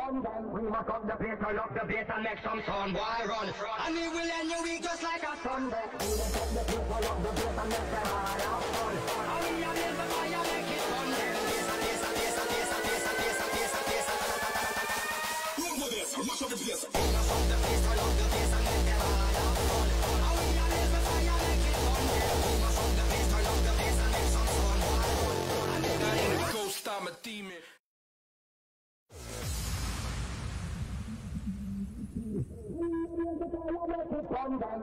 fun then. We must up the place, turn up the bass and make some sound, boy run. And we will end your week just like a Sunday. We must up the place, turn up the bass and make them all have fun. And we are live the fire, make it fun then. Run with this, mash up the place. We must up the place, turn up the bass and make them all have fun. And we are live the fire, make it fun then. We must up the place, turn up the bass and make some sound, boy run. And we are live the Ghost, I'm a demon.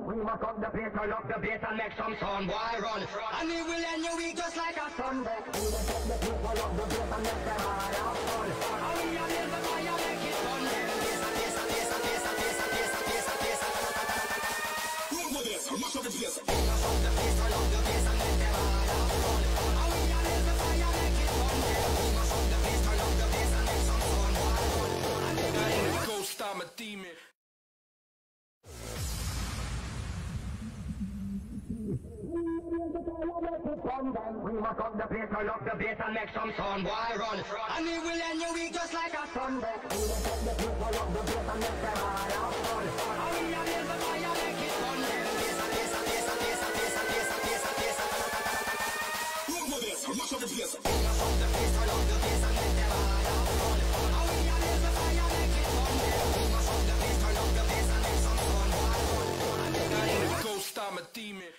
We must up the place, turn up the bass and make some sound, boy run. And we will end your week just like a Sunday. We must up the place, turn up the bass and make them all have fun. And we are live the fire, make it fun then. Run with this, mash up the place. We must up the place, turn up the bass and make them all have fun. And we are live the fire, make it fun then. We must up the place, turn up the bass and make some sound, boy run. And we are live the Ghost, I'm a demon. We must up the place, turn up the bass and make some sound, boy run. And we will end your week just like a Sunday. We must up the place, turn up the bass and make them all have fun. And we are live the fire, make it fun then. Run with this, mash up the place. We must up the place, turn up the bass and make them all have fun. And we are live the fire, make it fun then. We must up the place, turn up the bass and make some sound, boy run. And we are live the Ghost, I'm a demon.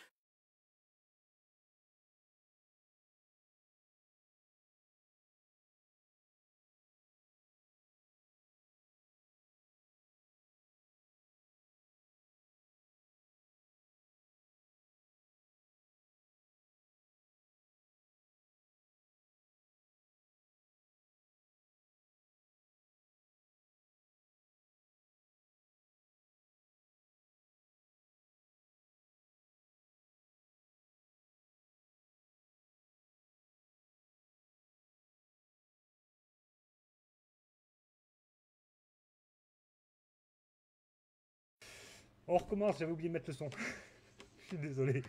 On recommence, j'avais oublié de mettre le son. Je suis désolé.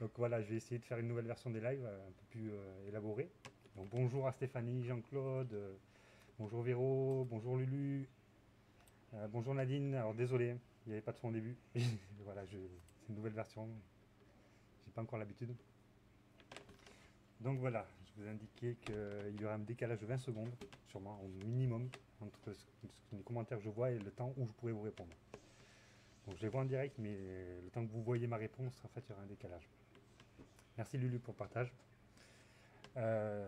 Donc voilà, je vais essayer de faire une nouvelle version des lives, un peu plus élaborée. Donc bonjour à Stéphanie, Jean-Claude, bonjour Véro, bonjour Lulu, bonjour Nadine. Alors désolé, il n'y avait pas de son au début. Voilà, c'est une nouvelle version. J'ai pas encore l'habitude. Donc voilà, je vous ai indiqué qu'il y aura un décalage de 20 secondes, sûrement au minimum, entre les commentaires que je vois et le temps où je pourrai vous répondre. Donc je les vois en direct, mais le temps que vous voyez ma réponse, en fait, il y aura un décalage. Merci Lulu pour le partage. Voilà.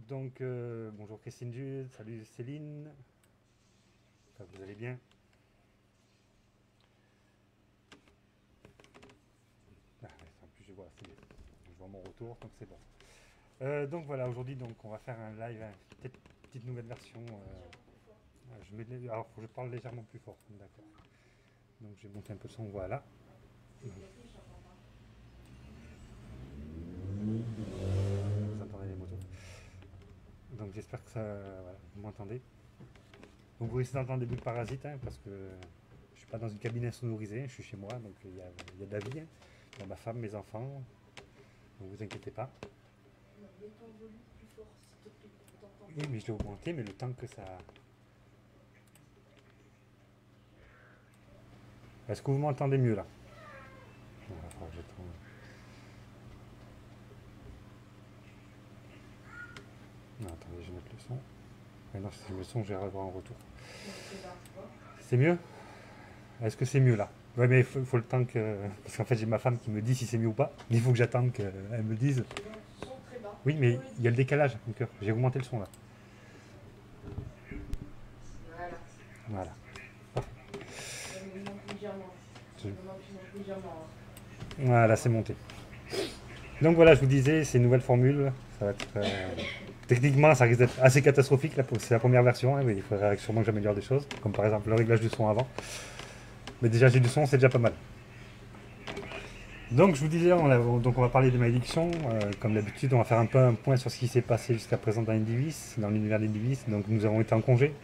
Donc, bonjour Christine Jude, salut Céline. Enfin, vous allez bien? Ah, en plus, je vois mon retour, donc c'est bon. Donc voilà, aujourd'hui, on va faire un live, petite nouvelle version. Alors, faut que je parle légèrement plus fort, d'accord. Donc j'ai monté un peu le son, voilà. Vous entendez les motos. Donc j'espère que ça, voilà, vous m'entendez. Donc vous risquez d'entendre des bruits de parasites, hein, parce que je suis pas dans une cabine insonorisée, je suis chez moi, donc il y a de la vie. Hein. Il y a ma femme, mes enfants, donc vous inquiétez pas. Oui, mais je l'ai augmenté, mais le temps que ça... Est-ce que vous m'entendez mieux là? Non, attendez, je vais mettre le son. Mais non, si je mets le son, je vais avoir un retour. C'est mieux? Est-ce que c'est mieux là? Ouais, mais il faut le temps que... Parce qu'en fait, j'ai ma femme qui me dit si c'est mieux ou pas. Il faut que j'attende qu'elle me dise. Oui, mais il y a le décalage, mon cœur. J'ai augmenté le son là. Voilà. Voilà, c'est monté. Donc voilà, je vous disais, c'est une nouvelle formule. Ça va être, techniquement, ça risque d'être assez catastrophique. Là, c'est la première version. Hein, mais il faudrait sûrement que j'améliore des choses, comme par exemple le réglage du son avant. Mais déjà, j'ai du son, c'est déjà pas mal. Donc je vous disais, on va parler des malédictions. Comme d'habitude, on va faire un peu un point sur ce qui s'est passé jusqu'à présent dans l'univers d'Indivis. Donc nous avons été en congé.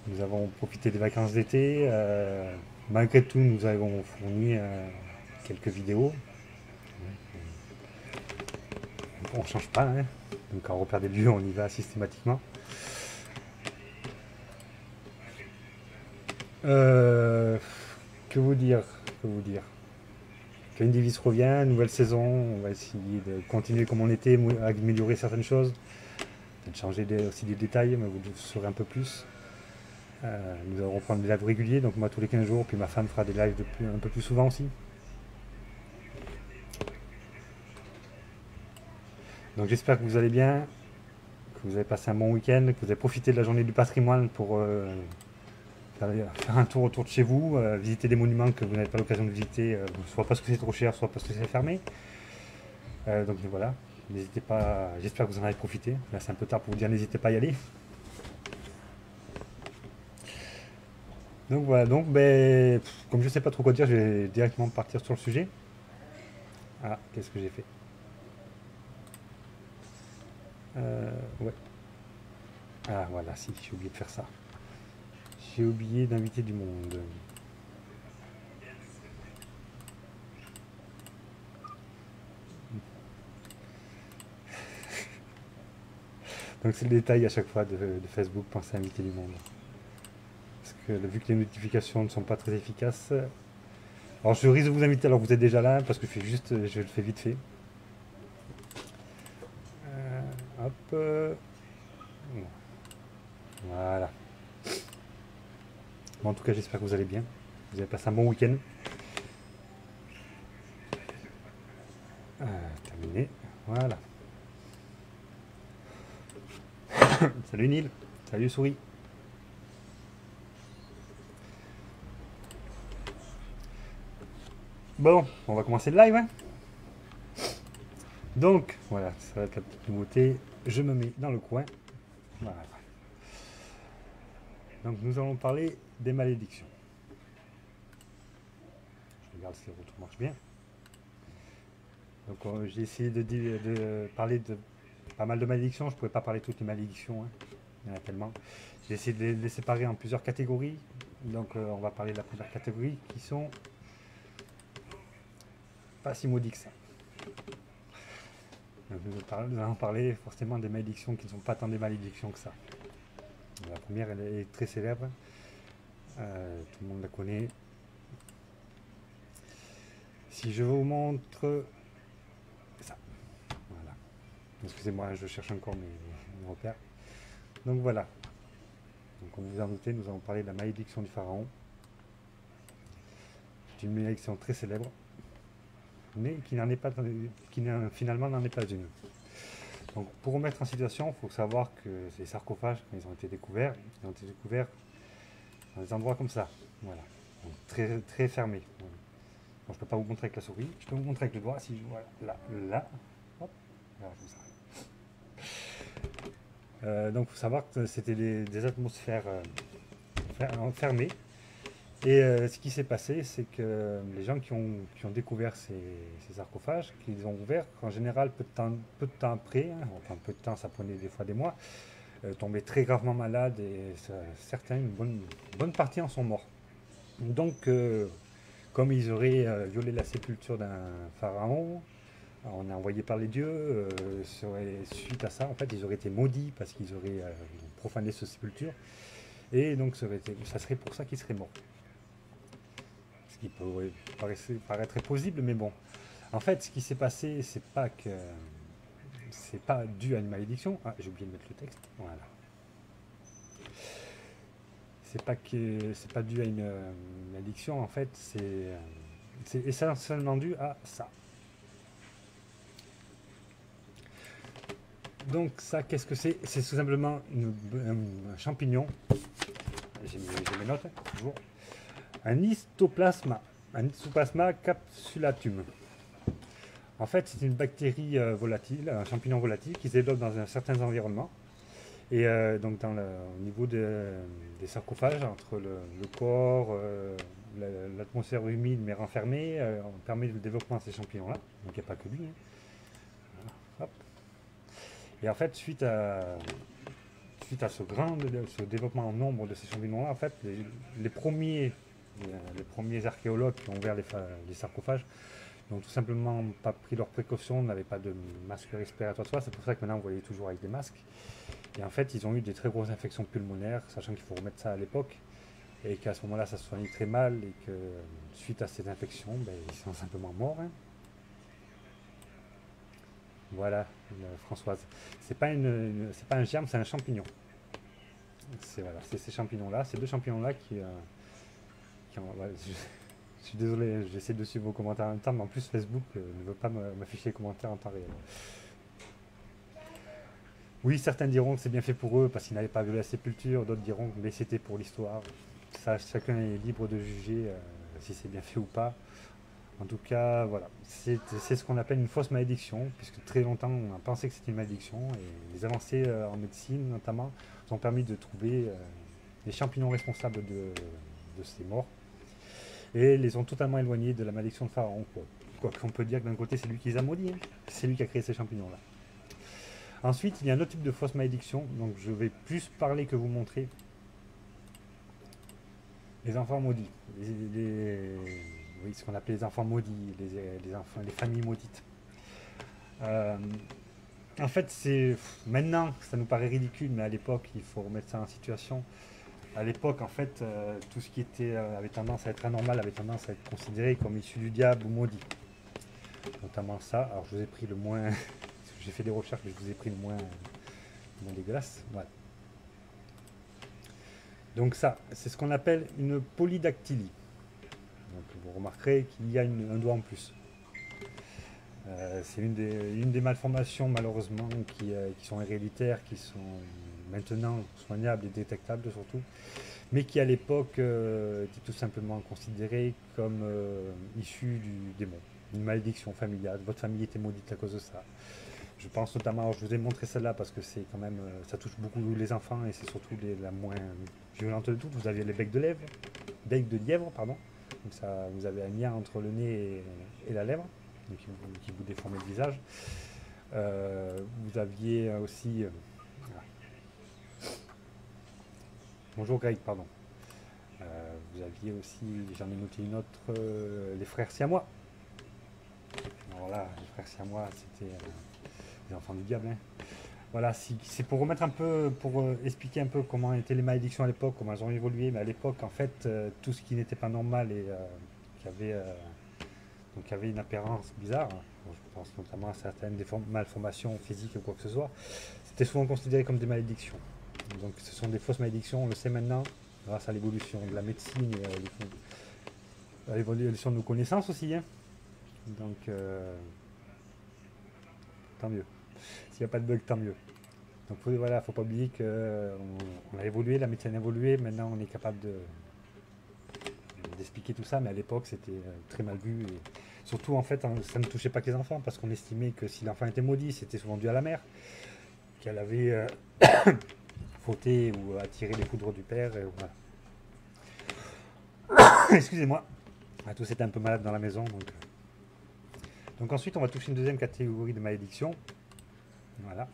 Nous avons profité des vacances d'été. Malgré tout, nous avons fourni quelques vidéos. On ne change pas, hein. Donc quand on repère des lieux, on y va systématiquement. Euh, que vous dire? Que vous dire? Kane Davis revient, nouvelle saison, on va essayer de continuer comme on était, améliorer certaines choses, peut-être changer aussi des détails, mais vous le saurez un peu plus. Nous allons reprendre des lives réguliers, donc moi tous les 15 jours, puis ma femme fera des lives un peu plus souvent aussi. Donc j'espère que vous allez bien, que vous avez passé un bon week-end, que vous avez profité de la journée du patrimoine pour faire un tour autour de chez vous, visiter des monuments que vous n'avez pas l'occasion de visiter, soit parce que c'est trop cher, soit parce que c'est fermé. Donc voilà, n'hésitez pas, j'espère que vous en avez profité. Là c'est un peu tard pour vous dire n'hésitez pas à y aller. Donc voilà, donc ben, comme je sais pas trop quoi dire, je vais directement partir sur le sujet. Ah, qu'est-ce que j'ai fait? Ouais. Ah voilà, si, j'ai oublié de faire ça. J'ai oublié d'inviter du monde. Donc c'est le détail à chaque fois de Facebook, pensez à inviter du monde. Parce que vu que les notifications ne sont pas très efficaces, alors je risque de vous inviter alors que vous êtes déjà là, parce que je le fais vite fait. Hop. Voilà. Bon, en tout cas, j'espère que vous allez bien. Vous avez passé un bon week-end. Terminé. Voilà. Salut Neil. Salut Souris. Bon, on va commencer le live. Hein. Donc, voilà, ça va être la petite nouveauté. Je me mets dans le coin. Voilà. Donc, nous allons parler des malédictions. Je regarde si le retour marche bien. Donc, j'ai essayé de parler de pas mal de malédictions. Je ne pourrais pas parler de toutes les malédictions. Hein. Il y en a tellement. J'ai essayé de les séparer en plusieurs catégories. Donc, on va parler de la première catégorie qui sont pas si maudits que ça. Donc, nous allons parler forcément des malédictions qui ne sont pas tant des malédictions que ça. La première, elle est très célèbre. Tout le monde la connaît. Si je vous montre ça. Voilà. Excusez-moi, je cherche encore mes repères. Donc voilà. Donc comme vous en doutez, nous allons parler de la malédiction du pharaon. C'est une malédiction très célèbre, mais qui finalement n'en est pas une. Donc pour remettre en situation, il faut savoir que ces sarcophages, quand ils ont été découverts, dans des endroits comme ça. Voilà. Donc très, très fermés. Voilà. Donc, je ne peux pas vous montrer avec la souris, je peux vous montrer avec le doigt, si voilà, là, hop, là, comme ça. Donc il faut savoir que c'était des atmosphères fermées. Et ce qui s'est passé, c'est que les gens qui ont découvert ces sarcophages, qu'ils ont ouverts, en général, peu de temps après, hein, enfin peu de temps, ça prenait des fois des mois, tombaient très gravement malades et certains, une bonne partie en sont morts. Donc, comme ils auraient violé la sépulture d'un pharaon, on est envoyé par les dieux, suite à ça, en fait, ils auraient été maudits parce qu'ils auraient profané cette sépulture. Et donc, ça serait pour ça qu'ils seraient morts. Ce qui peut paraître plausible, mais bon. En fait, ce qui s'est passé, c'est pas dû à une malédiction. Ah, j'ai oublié de mettre le texte. Voilà. C'est pas dû à une malédiction. En fait, c'est essentiellement dû à ça. Donc ça, qu'est-ce que c'est? C'est tout simplement un champignon. J'ai mes notes, toujours. Un histoplasma capsulatum. En fait, c'est une bactérie volatile, un champignon volatile qui se développe dans certains environnements. Et donc au niveau des sarcophages, entre le corps, l'atmosphère humide mais renfermée, on permet le développement de ces champignons-là. Donc il n'y a pas que lui. Hein. Voilà. Hop. Et en fait, suite à ce développement en nombre de ces champignons-là, en fait, les premiers archéologues qui ont ouvert les sarcophages n'ont tout simplement pas pris leurs précautions, n'avaient pas de masque respiratoire. C'est pour ça que maintenant vous voyez toujours avec des masques. Et en fait, ils ont eu des très grosses infections pulmonaires, sachant qu'il faut remettre ça à l'époque. et qu'à ce moment-là ça se soignait très mal et que suite à cette infection, ben, ils sont simplement morts. Hein. Voilà, Françoise. C'est pas un germe, c'est un champignon. C'est voilà, c'est ces champignons-là, ces deux champignons-là qui ont, ouais, je suis désolé, j'essaie de suivre vos commentaires en même temps, mais en plus Facebook ne veut pas m'afficher les commentaires en temps réel. Oui, certains diront que c'est bien fait pour eux parce qu'ils n'avaient pas vu la sépulture, d'autres diront que c'était pour l'histoire. Ça, chacun est libre de juger si c'est bien fait ou pas. En tout cas, voilà, c'est ce qu'on appelle une fausse malédiction, puisque très longtemps on a pensé que c'était une malédiction, et les avancées en médecine notamment ont permis de trouver les champignons responsables de ces morts, et les ont totalement éloignés de la malédiction de Pharaon. Quoi qu'on peut dire que d'un côté c'est lui qui les a maudits, hein. C'est lui qui a créé ces champignons-là. Ensuite, il y a un autre type de fausse malédiction, donc je vais plus parler que vous montrer. Les enfants maudits, oui, ce qu'on appelait les enfants maudits, les familles maudites. En fait, maintenant, ça nous paraît ridicule, mais à l'époque, il faut remettre ça en situation. À l'époque, en fait, tout ce qui avait tendance à être anormal avait tendance à être considéré comme issu du diable ou maudit. Notamment ça. Alors, je vous ai pris le moins. J'ai fait des recherches, mais je vous ai pris le moins dégueulasse. Voilà. Donc ça, c'est ce qu'on appelle une polydactylie. Donc vous remarquerez qu'il y a un doigt en plus. C'est une des malformations malheureusement qui sont héréditaires, qui sont maintenant soignables et détectables surtout, mais qui à l'époque étaient tout simplement considérées comme issues du démon, une malédiction familiale. Votre famille était maudite à cause de ça. Je pense notamment, alors je vous ai montré celle-là parce que c'est quand même, ça touche beaucoup les enfants et c'est surtout la moins violente de toutes. Vous avez les becs de lièvre, pardon. Donc ça, vous avez un lien entre le nez et la lèvre, donc qui vous déforme le visage. Vous aviez aussi, bonjour Greg, pardon. Vous aviez aussi, j'en ai noté une autre, les frères siamois. Alors là, les frères siamois, c'était les enfants du diable. Hein. Voilà, c'est pour remettre un peu, pour expliquer un peu comment étaient les malédictions à l'époque, comment elles ont évolué. Mais à l'époque, en fait, tout ce qui n'était pas normal et qui avait une apparence bizarre, je pense notamment à certaines malformations physiques ou quoi que ce soit, c'était souvent considéré comme des malédictions. Donc ce sont des fausses malédictions, on le sait maintenant, grâce à l'évolution de la médecine et à l'évolution de nos connaissances aussi. Hein. Donc, tant mieux. S'il n'y a pas de bug, tant mieux. Donc voilà, faut pas oublier qu'on a évolué, la médecine a évolué, maintenant on est capable d'expliquer tout ça, mais à l'époque c'était très mal vu. Et surtout en fait, ça ne touchait pas que les enfants, parce qu'on estimait que si l'enfant était maudit, c'était souvent dû à la mère, qu'elle avait fauté ou attiré les foudres du père. Et voilà. Excusez-moi, tous étaient un peu malades dans la maison. Donc ensuite, on va toucher une deuxième catégorie de malédiction. Voilà.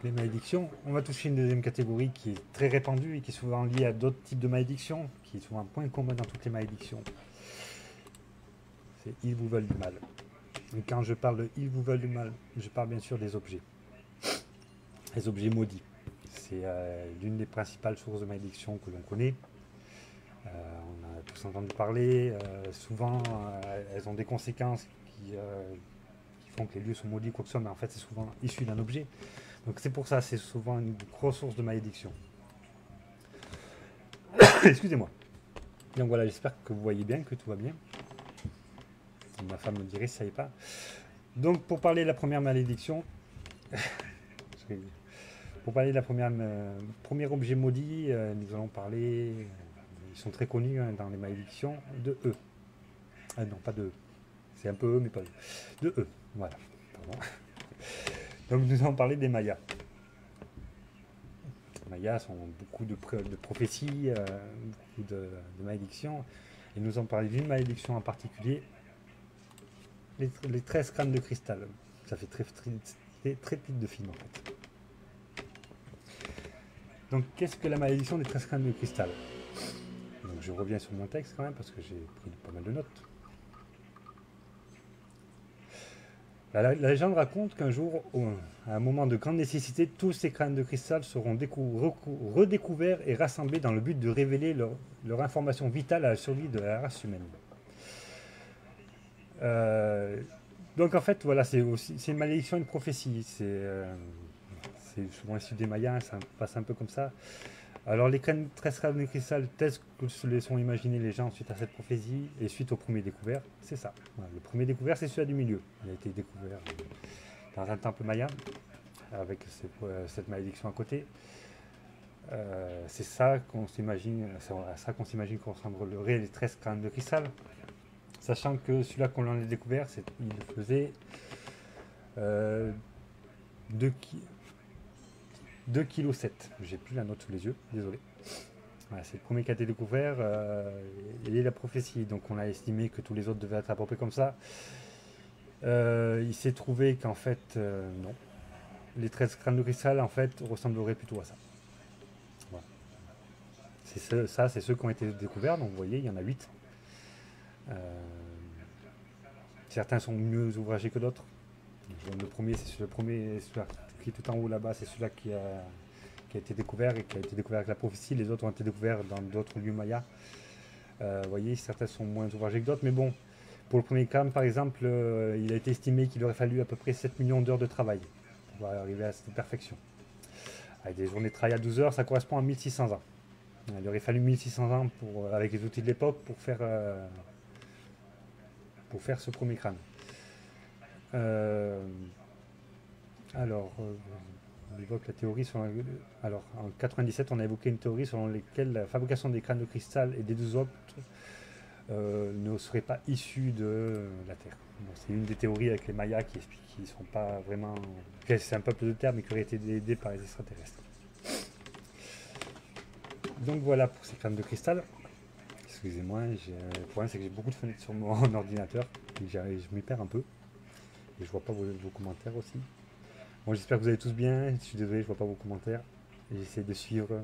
Les malédictions. On va toucher une deuxième catégorie qui est très répandue et qui est souvent liée à d'autres types de malédictions, qui est souvent un point commun dans toutes les malédictions. C'est ils vous veulent du mal. Et quand je parle de ils vous veulent du mal, je parle bien sûr des objets. Les objets maudits. C'est l'une des principales sources de malédiction que l'on connaît. On a tous entendu parler. Souvent, elles ont des conséquences qui font que les lieux sont maudits, quoi que ce soit, mais en fait, c'est souvent issu d'un objet. Donc c'est pour ça, c'est souvent une grosse source de malédiction. Excusez-moi. Donc voilà, j'espère que vous voyez bien, que tout va bien. Ma femme me dirait si ça y est pas. Donc pour parler de la première malédiction, pour parler de la premier objet maudit, nous allons parler, ils sont très connus hein, dans les malédictions, de E. Non, pas de E. C'est un peu E, mais pas E. De E, voilà. Pardon. Donc nous allons parler des Mayas. Les Mayas ont beaucoup de prophéties, beaucoup de malédictions. Et nous allons parler d'une malédiction en particulier, les 13 crânes de cristal. Ça fait très titre de film en fait. Donc qu'est-ce que la malédiction des 13 crânes de cristal? Donc je reviens sur mon texte quand même parce que j'ai pris pas mal de notes. La légende raconte qu'un jour, à un moment de grande nécessité, tous ces crânes de cristal seront redécouverts et rassemblés dans le but de révéler leur information vitale à la survie de la race humaine. Donc en fait, voilà, c'est une malédiction, une prophétie. C'est souvent issu des Mayas, ça passe un peu comme ça. Alors les 13 crânes de cristal, tels que se les sont imaginés les gens suite à cette prophétie et suite au premier découvert, c'est ça. Voilà, le premier découvert, c'est celui-là du milieu. Il a été découvert dans un temple maya, avec cette malédiction à côté. C'est ça qu'on s'imagine, qu'on ressemblerait les 13 crânes de cristal. Sachant que celui-là qu'on l'a découvert, il faisait 2,7 kg. J'ai plus la note sous les yeux, désolé. Voilà, c'est le premier qui a été découvert et la prophétie. Donc on a estimé que tous les autres devaient être à peu près comme ça. Il s'est trouvé qu'en fait, non. Les 13 crânes de cristal, en fait, ressembleraient plutôt à ça. Voilà. C'est ceux qui ont été découverts. Donc vous voyez, il y en a 8. Certains sont mieux ouvragés que d'autres. Le premier, c'est celui-là qui est tout en haut là-bas, c'est celui-là qui a été découvert et qui a été découvert avec la prophétie. Les autres ont été découverts dans d'autres lieux mayas. Vous voyez, certains sont moins ouvragés que d'autres, mais bon, pour le premier crâne, par exemple, il a été estimé qu'il aurait fallu à peu près 7 millions d'heures de travail pour arriver à cette perfection. Avec des journées de travail à 12 heures, ça correspond à 1600 ans. Il aurait fallu 1600 ans avec les outils de l'époque pour faire ce premier crâne. On évoque la théorie alors, en 97, on a évoqué une théorie selon laquelle la fabrication des crânes de cristal et des deux autres ne serait pas issue de la Terre. Bon, c'est une des théories avec les Mayas qui expliquent qu'ils ne sont pas vraiment... C'est un peuple de Terre, mais qui aurait été aidé par les extraterrestres. Donc voilà pour ces crânes de cristal. Excusez-moi, le problème c'est que j'ai beaucoup de fenêtres sur mon ordinateur, et je m'y perds un peu. Et je vois pas vos commentaires aussi. Bon, j'espère que vous allez tous bien. Je suis désolé, je vois pas vos commentaires. J'essaie de suivre.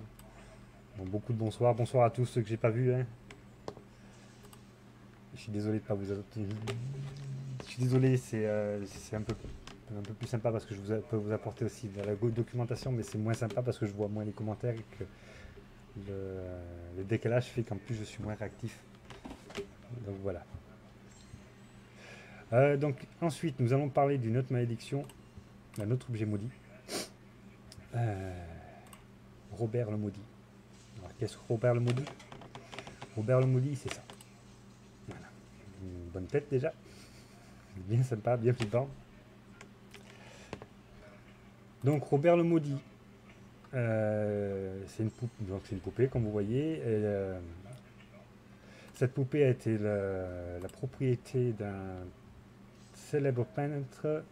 Bon, beaucoup de bonsoir. Bonsoir à tous ceux que j'ai pas vus. Hein. Je suis désolé de pas vous adopter. Je suis désolé, c'est un peu plus sympa parce que je peux vous apporter aussi de la documentation, mais c'est moins sympa parce que je vois moins les commentaires et que le décalage fait qu'en plus je suis moins réactif. Donc voilà. Donc ensuite, nous allons parler d'une autre malédiction, d'un autre objet maudit. Robert le Maudit. Alors qu'est-ce que Robert le Maudit? Robert le Maudit, c'est ça. Voilà. Une bonne tête déjà. Bien sympa, bien flippant. Donc Robert le Maudit, c'est une poupée, comme vous voyez. Cette poupée a été la propriété d'un célèbre peintre,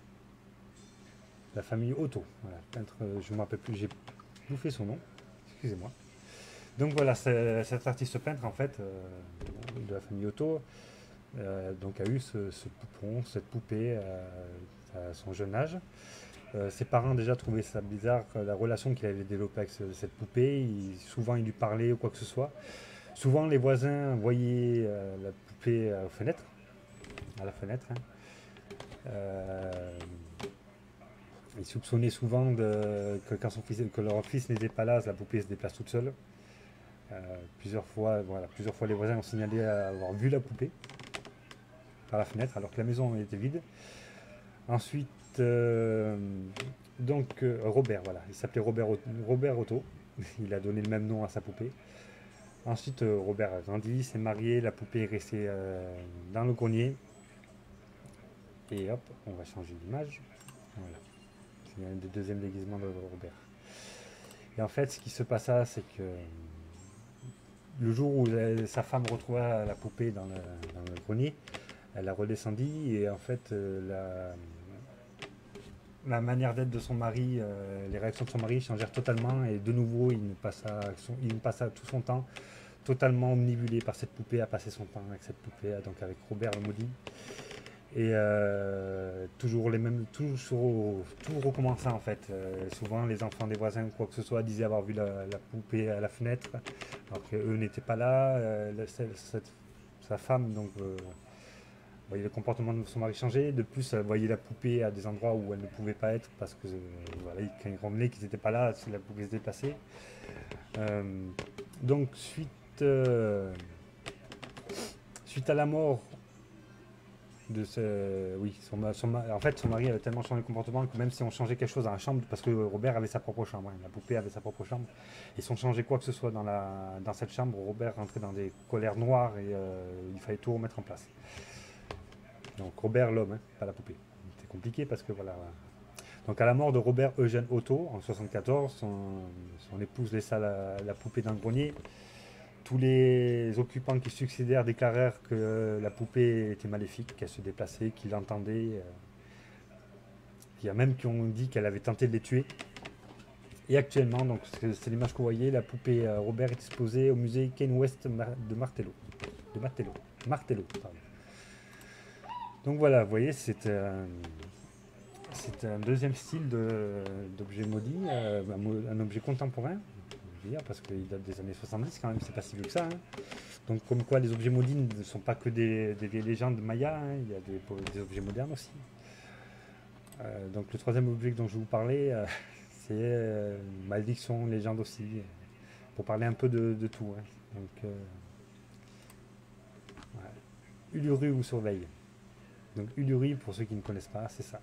la famille Otto. Voilà, peintre, je ne me rappelle plus, j'ai bouffé son nom, excusez-moi. Donc voilà, cet artiste peintre, en fait, de la famille Otto, donc a eu ce poupon, cette poupée à son jeune âge. Ses parents déjà trouvaient ça bizarre, la relation qu'il avait développée avec cette poupée. Souvent il lui parlait ou quoi que ce soit. Souvent les voisins voyaient la poupée à la fenêtre. Hein. Ils soupçonnaient souvent que leur fils n'était pas là, la poupée se déplace toute seule. Plusieurs fois les voisins ont signalé avoir vu la poupée par la fenêtre alors que la maison était vide. Ensuite, Robert, voilà, il s'appelait Robert Otto, il a donné le même nom à sa poupée. Ensuite, Robert a grandi, s'est marié, la poupée est restée dans le grenier. Et hop, on va changer d'image. Voilà, c'est un des deuxièmes déguisements de Robert. Et en fait, ce qui se passa, c'est que le jour où sa femme retrouva la poupée dans le grenier, elle a redescendue et en fait, la manière d'être de son mari, les réactions de son mari changèrent totalement et de nouveau il passa tout son temps totalement omnibulé par cette poupée, à passer son temps avec cette poupée, donc avec Robert le Maudit. Et toujours tout recommençait en fait. Souvent les enfants des voisins, quoi que ce soit, disaient avoir vu la poupée à la fenêtre, alors qu'eux n'étaient pas là. Sa femme donc voyait le comportement de son mari changer. De plus, elle voyait la poupée à des endroits où elle ne pouvait pas être parce que voilà, quand il revenait qu'ils n'étaient pas là, la poupée se déplaçait. Donc suite à la mort de ce, oui, en fait son mari avait tellement changé de comportement que même si on changeait quelque chose dans la chambre, parce que Robert avait sa propre chambre, hein, la poupée avait sa propre chambre, et si on changeait quoi que ce soit dans cette chambre, Robert rentrait dans des colères noires et il fallait tout remettre en place. Donc Robert l'homme, hein, pas la poupée. C'est compliqué parce que voilà. Donc à la mort de Robert Eugène Otto en 1974, son épouse laissa la poupée dans le grenier. Tous les occupants qui succédèrent déclarèrent que la poupée était maléfique, qu'elle se déplaçait, qu'ils l'entendaient. Il y a même qui ont dit qu'elle avait tenté de les tuer. Et actuellement, donc c'est l'image que vous voyez, la poupée Robert est exposée au musée Kane West de Martello. Pardon. Donc voilà, vous voyez, c'est un deuxième style d'objet maudit, un objet contemporain. Parce qu'il date des années 70 quand même, c'est pas si vieux que ça. Hein. Donc comme quoi les objets maudits ne sont pas que des vieilles légendes mayas, hein, il y a des objets modernes aussi. Donc le troisième objet dont je vais vous parler, c'est malédiction, légende aussi, pour parler un peu de tout. Hein. Donc voilà. Uluru vous surveille. Donc Uluru, pour ceux qui ne connaissent pas, c'est ça.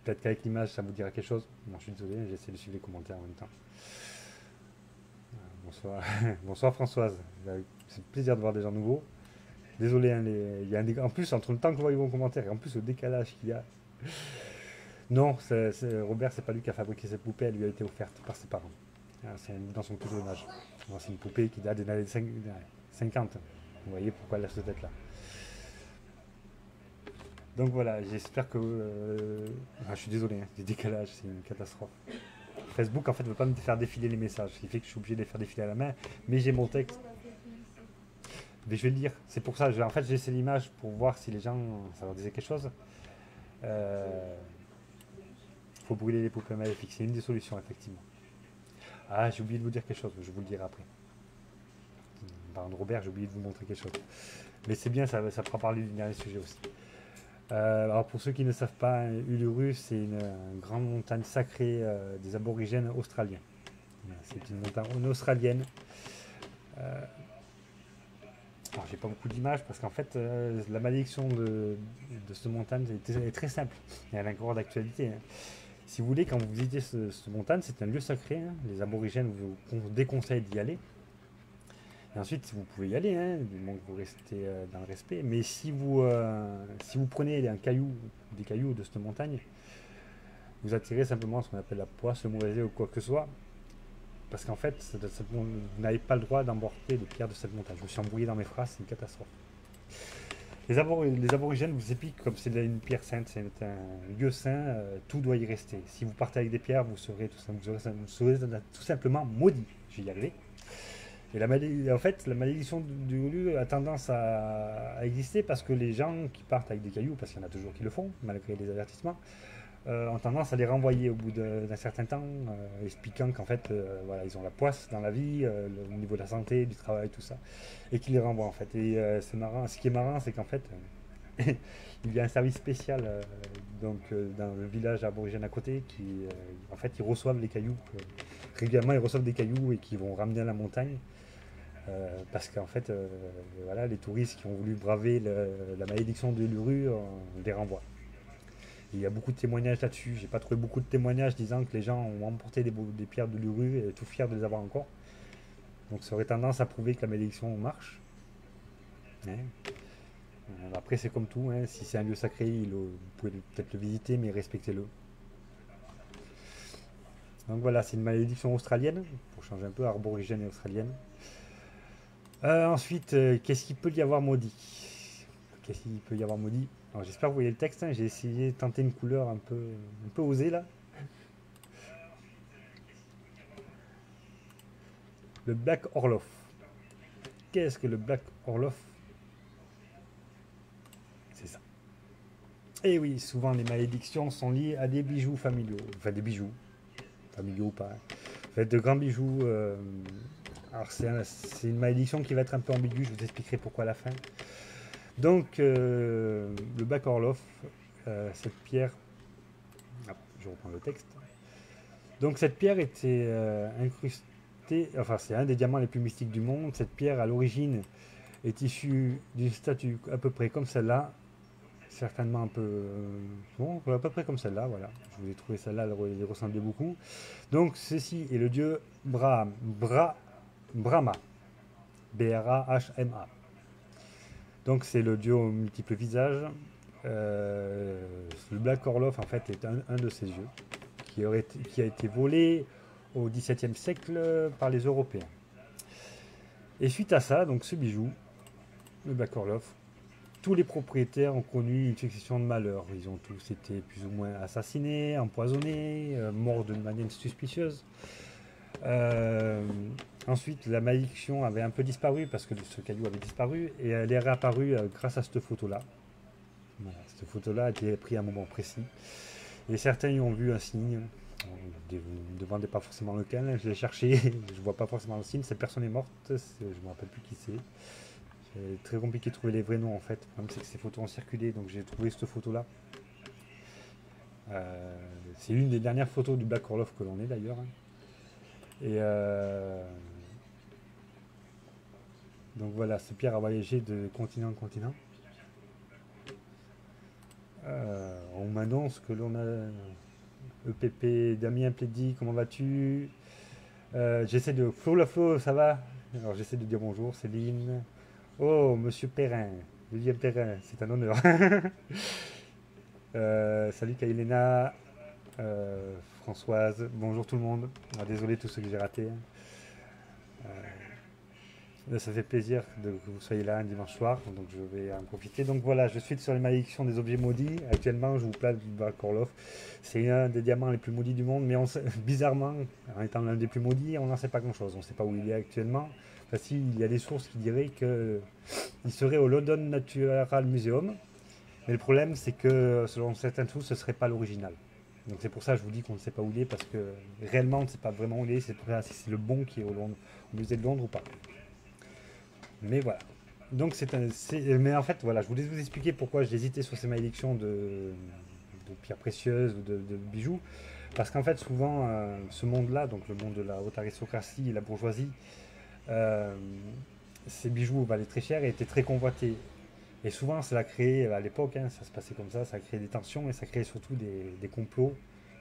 Peut-être qu'avec l'image ça vous dira quelque chose. Bon, je suis désolé, j'essaie de suivre les commentaires en même temps. Bonsoir, bonsoir Françoise. C'est un plaisir de voir des gens nouveaux. Désolé, hein, il y a en plus entre le temps que vous voyez vos commentaires et en plus le décalage qu'il y a. Non, Robert, c'est pas lui qui a fabriqué cette poupée, elle lui a été offerte par ses parents. C'est dans son plus jeune âge. C'est une poupée qui date des années 50. Vous voyez pourquoi elle a cette tête-là. Donc voilà, j'espère que... je suis désolé, hein, les décalages, c'est une catastrophe. Facebook, en fait, ne veut pas me faire défiler les messages, ce qui fait que je suis obligé de les faire défiler à la main, mais j'ai mon texte. Mais je vais le lire, c'est pour ça, en fait, j'ai laissé l'image pour voir si les gens, ça leur disait quelque chose. Faut brûler les poupées maléfiques, c'est une des solutions, effectivement. Ah, j'ai oublié de vous dire quelque chose, je vous le dirai après. Par Robert, j'ai oublié de vous montrer quelque chose. Mais c'est bien, ça fera parler du dernier sujet aussi. Alors pour ceux qui ne savent pas, Uluru c'est une grande montagne sacrée des aborigènes australiens. C'est une montagne australienne. Alors j'ai pas beaucoup d'images parce qu'en fait la malédiction de cette montagne est très simple et elle a encore d'actualité. Hein. Si vous voulez, quand vous visitez cette montagne, c'est un lieu sacré. Hein. Les aborigènes vous déconseillent d'y aller. Et ensuite, vous pouvez y aller, hein, du moment que vous restez dans le respect. Mais si vous prenez des cailloux de cette montagne, vous attirez simplement ce qu'on appelle la poisse, le mauvais œil ou quoi que ce soit. Parce qu'en fait, vous n'avez pas le droit d'emporter des pierres de cette montagne. Je me suis embrouillé dans mes phrases, c'est une catastrophe. Les aborigènes vous expliquent comme c'est une pierre sainte, c'est un lieu saint, tout doit y rester. Si vous partez avec des pierres, vous serez tout simplement maudit. Je vais y arriver. Et en fait, la malédiction du Uluru a tendance à exister parce que les gens qui partent avec des cailloux, parce qu'il y en a toujours qui le font, malgré les avertissements, ont tendance à les renvoyer au bout d'un certain temps, expliquant qu'en fait, voilà, ils ont la poisse dans la vie, au niveau de la santé, du travail, tout ça, et qu'ils les renvoient en fait. Et c'est marrant. Ce qui est marrant, c'est qu'en fait, il y a un service spécial dans le village aborigène à côté qui, en fait, ils reçoivent les cailloux. Régulièrement, ils reçoivent des cailloux et qui vont ramener à la montagne. Parce qu'en fait, voilà, les touristes qui ont voulu braver la malédiction de Uluru, on les renvoie. Et il y a beaucoup de témoignages là-dessus. J'ai pas trouvé beaucoup de témoignages disant que les gens ont emporté des pierres de Uluru et tout fiers de les avoir encore. Donc ça aurait tendance à prouver que la malédiction marche. Hein. Après, c'est comme tout. Hein. Si c'est un lieu sacré, vous pouvez peut-être le visiter, mais respectez-le. Donc voilà, c'est une malédiction australienne, pour changer un peu, aborigène et australienne. Ensuite, qu'est-ce qu'il peut y avoir maudit? Qu'est-ce qu'il peut y avoir maudit? Alors j'espère que vous voyez le texte, hein. J'ai essayé de tenter une couleur un peu osée là. Le Black Orloff. Qu'est-ce que le Black Orloff? C'est ça. Et oui, souvent les malédictions sont liées à des bijoux familiaux. Enfin des bijoux. Familiaux ou pas. En fait, de grands bijoux. Alors c'est une malédiction qui va être un peu ambiguë, je vous expliquerai pourquoi à la fin. Donc, le Bac Orloff, cette pierre, ah, je reprends le texte. Donc, cette pierre était incrustée, enfin, c'est un des diamants les plus mystiques du monde. Cette pierre, à l'origine, est issue d'une statue à peu près comme celle-là, certainement un peu, bon, à peu près comme celle-là, voilà. Je vous ai trouvé celle-là, elle ressemblait beaucoup. Donc, ceci est le dieu Brahma, Brahma. Donc c'est le dieu aux multiples visages. Le Black Orloff en fait est un de ces yeux qui a été volé au XVIIe siècle par les Européens. Et suite à ça, donc ce bijou, le Black Orloff, tous les propriétaires ont connu une succession de malheurs. Ils ont tous été plus ou moins assassinés, empoisonnés, morts de manière suspicieuse. Ensuite, la malédiction avait un peu disparu parce que ce caillou avait disparu et elle est réapparue grâce à cette photo-là. Voilà, cette photo-là a été prise à un moment précis. Et certains y ont vu un signe. Vous ne me demandez pas forcément lequel, je l'ai cherché, je vois pas forcément le signe. Cette personne est morte, je ne me rappelle plus qui c'est. C'est très compliqué de trouver les vrais noms en fait. Le problème c'est que ces photos ont circulé, donc j'ai trouvé cette photo-là. C'est une des dernières photos du Black Orloff que l'on est d'ailleurs. Et donc voilà, ce pierre a voyagé de continent en continent. On m'annonce que l'on a EPP, Damien Plédy, comment vas-tu? J'essaie de... Flo, ça va? Alors j'essaie de dire bonjour, Céline. Oh, monsieur Perrin, William Perrin, c'est un honneur. Salut Kailena, Françoise, bonjour tout le monde. Ah, désolé tous ceux que j'ai ratés. Ça fait plaisir que vous soyez là un dimanche soir, donc je vais en profiter. Donc voilà, je suis sur les malédictions des objets maudits. Actuellement, je vous place du Black Orloff. C'est un des diamants les plus maudits du monde, mais bizarrement, en étant l'un des plus maudits, on n'en sait pas grand-chose. On ne sait pas où il est actuellement. Enfin, si, il y a des sources qui diraient qu'il serait au London Natural Museum. Mais le problème, c'est que selon certaines sources, ce ne serait pas l'original. Donc c'est pour ça que je vous dis qu'on ne sait pas où il est, parce que réellement, on ne sait pas vraiment où il est. C'est pour ça si c'est le bon qui est au musée de Londres ou pas. Mais voilà. Donc mais en fait, voilà, je voulais vous expliquer pourquoi j'hésitais sur ces malédictions de pierres précieuses ou de bijoux. Parce qu'en fait, souvent, ce monde-là, donc le monde de la haute aristocratie et la bourgeoisie, ces bijoux valaient très cher et étaient très convoités. Et souvent, ça a créé, à l'époque, ça se passait comme ça a créé des tensions et ça créait surtout des complots,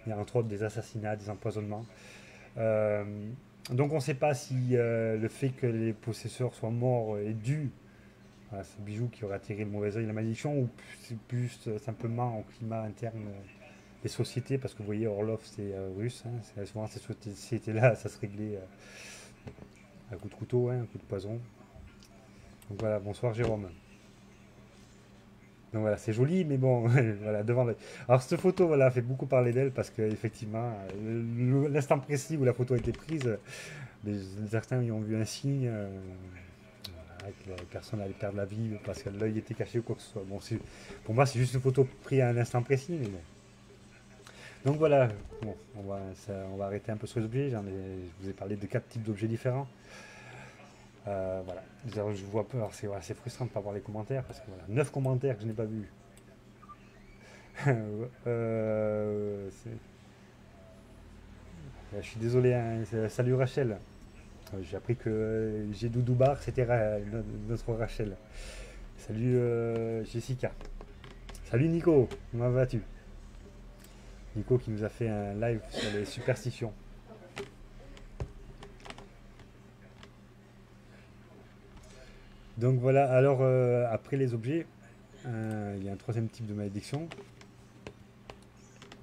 et entre autres des assassinats, des empoisonnements. Donc on ne sait pas si le fait que les possesseurs soient morts est dû à ce bijou qui aurait attiré le mauvais oeil, la malédiction, ou plus simplement au climat interne des sociétés, parce que vous voyez, Orloff c'est russe, souvent ces sociétés-là, ça se réglait à coup de couteau, un coup de poison. Donc voilà, bonsoir Jérôme. Donc voilà, c'est joli, mais bon, voilà, Alors cette photo, voilà, fait beaucoup parler d'elle parce qu'effectivement, l'instant précis où la photo a été prise, certains y ont vu un signe, voilà, que la personne allait perdre la vie parce que l'œil était caché ou quoi que ce soit. Bon, pour moi, c'est juste une photo prise à un instant précis, mais bon. Donc voilà, bon, on va arrêter un peu sur les objets. Je vous ai parlé de 4 types d'objets différents. Voilà, je vois peu, alors c'est assez frustrant de ne pas voir les commentaires parce que voilà, 9 commentaires que je n'ai pas vus. Je suis désolé, hein, salut Rachel. J'ai appris que j'ai Doudoubar, c'était notre Rachel. Salut Jessica. Salut Nico, comment vas-tu? Nico qui nous a fait un live sur les superstitions. Donc voilà, alors après les objets, il y a un troisième type de malédiction.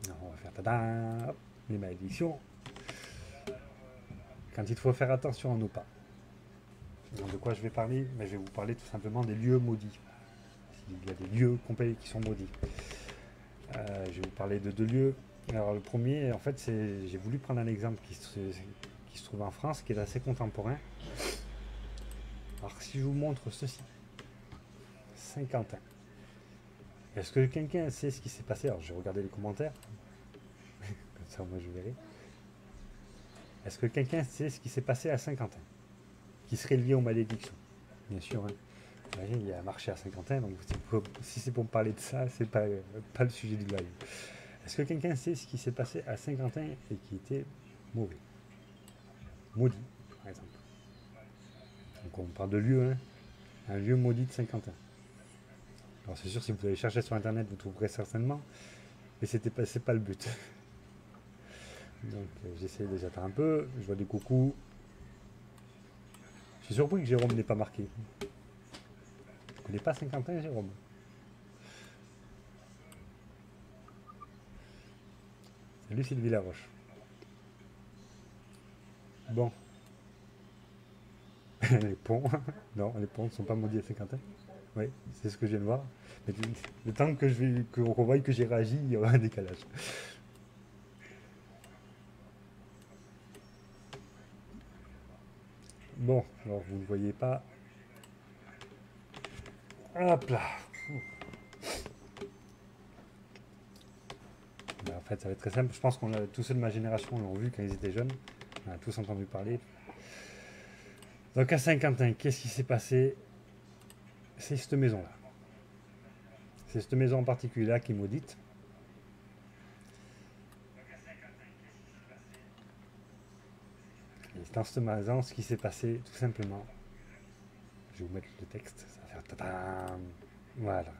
Alors, on va faire tada, hop, les malédictions. Quand il faut faire attention à nos pas. Donc, de quoi je vais parler? Je vais vous parler tout simplement des lieux maudits. Il y a des lieux complets qui sont maudits. Je vais vous parler de 2 lieux. Alors le premier, en fait, j'ai voulu prendre un exemple qui se trouve en France, qui est assez contemporain. Alors si je vous montre ceci, Saint-Quentin, est-ce que quelqu'un sait ce qui s'est passé? Alors je vais regarder les commentaires, comme ça moi je verrai. Est-ce que quelqu'un sait ce qui s'est passé à Saint-Quentin, qui serait lié aux malédictions? Bien sûr, hein. voyez, il y a un marché à Saint-Quentin, donc si c'est pour me parler de ça, c'est pas le sujet du live. Est-ce que quelqu'un sait ce qui s'est passé à Saint-Quentin et qui était mauvais? Maudit, par exemple. Donc on parle de lieu, hein, un lieu maudit de Saint-Quentin. Alors c'est sûr, si vous allez chercher sur internet, vous trouverez certainement, mais c'est pas le but. Donc j'essaie déjà de faire un peu, je vois des coucous. Je suis surpris que Jérôme n'ait pas marqué. Je connais pas Saint-Quentin, Jérôme. Salut Sylvie Laroche. Bon. Les ponts. Non, les ponts ne sont pas maudits à Saint-Quentin. Oui, c'est ce que je viens de voir. Mais le temps qu'on voie que j'ai réagi, il y aura un décalage. Bon, alors vous ne voyez pas. Hop là. Ben, en fait, ça va être très simple. Je pense qu'on a tous ceux de ma génération l'ont vu quand ils étaient jeunes. On a tous entendu parler. Donc à Saint-Quentin, qu'est-ce qui s'est passé? C'est cette maison-là. C'est cette maison en particulier là qui est maudite. Et dans cette maison, ce qui s'est passé, tout simplement, je vais vous mettre le texte, ça va faire tadam. Voilà.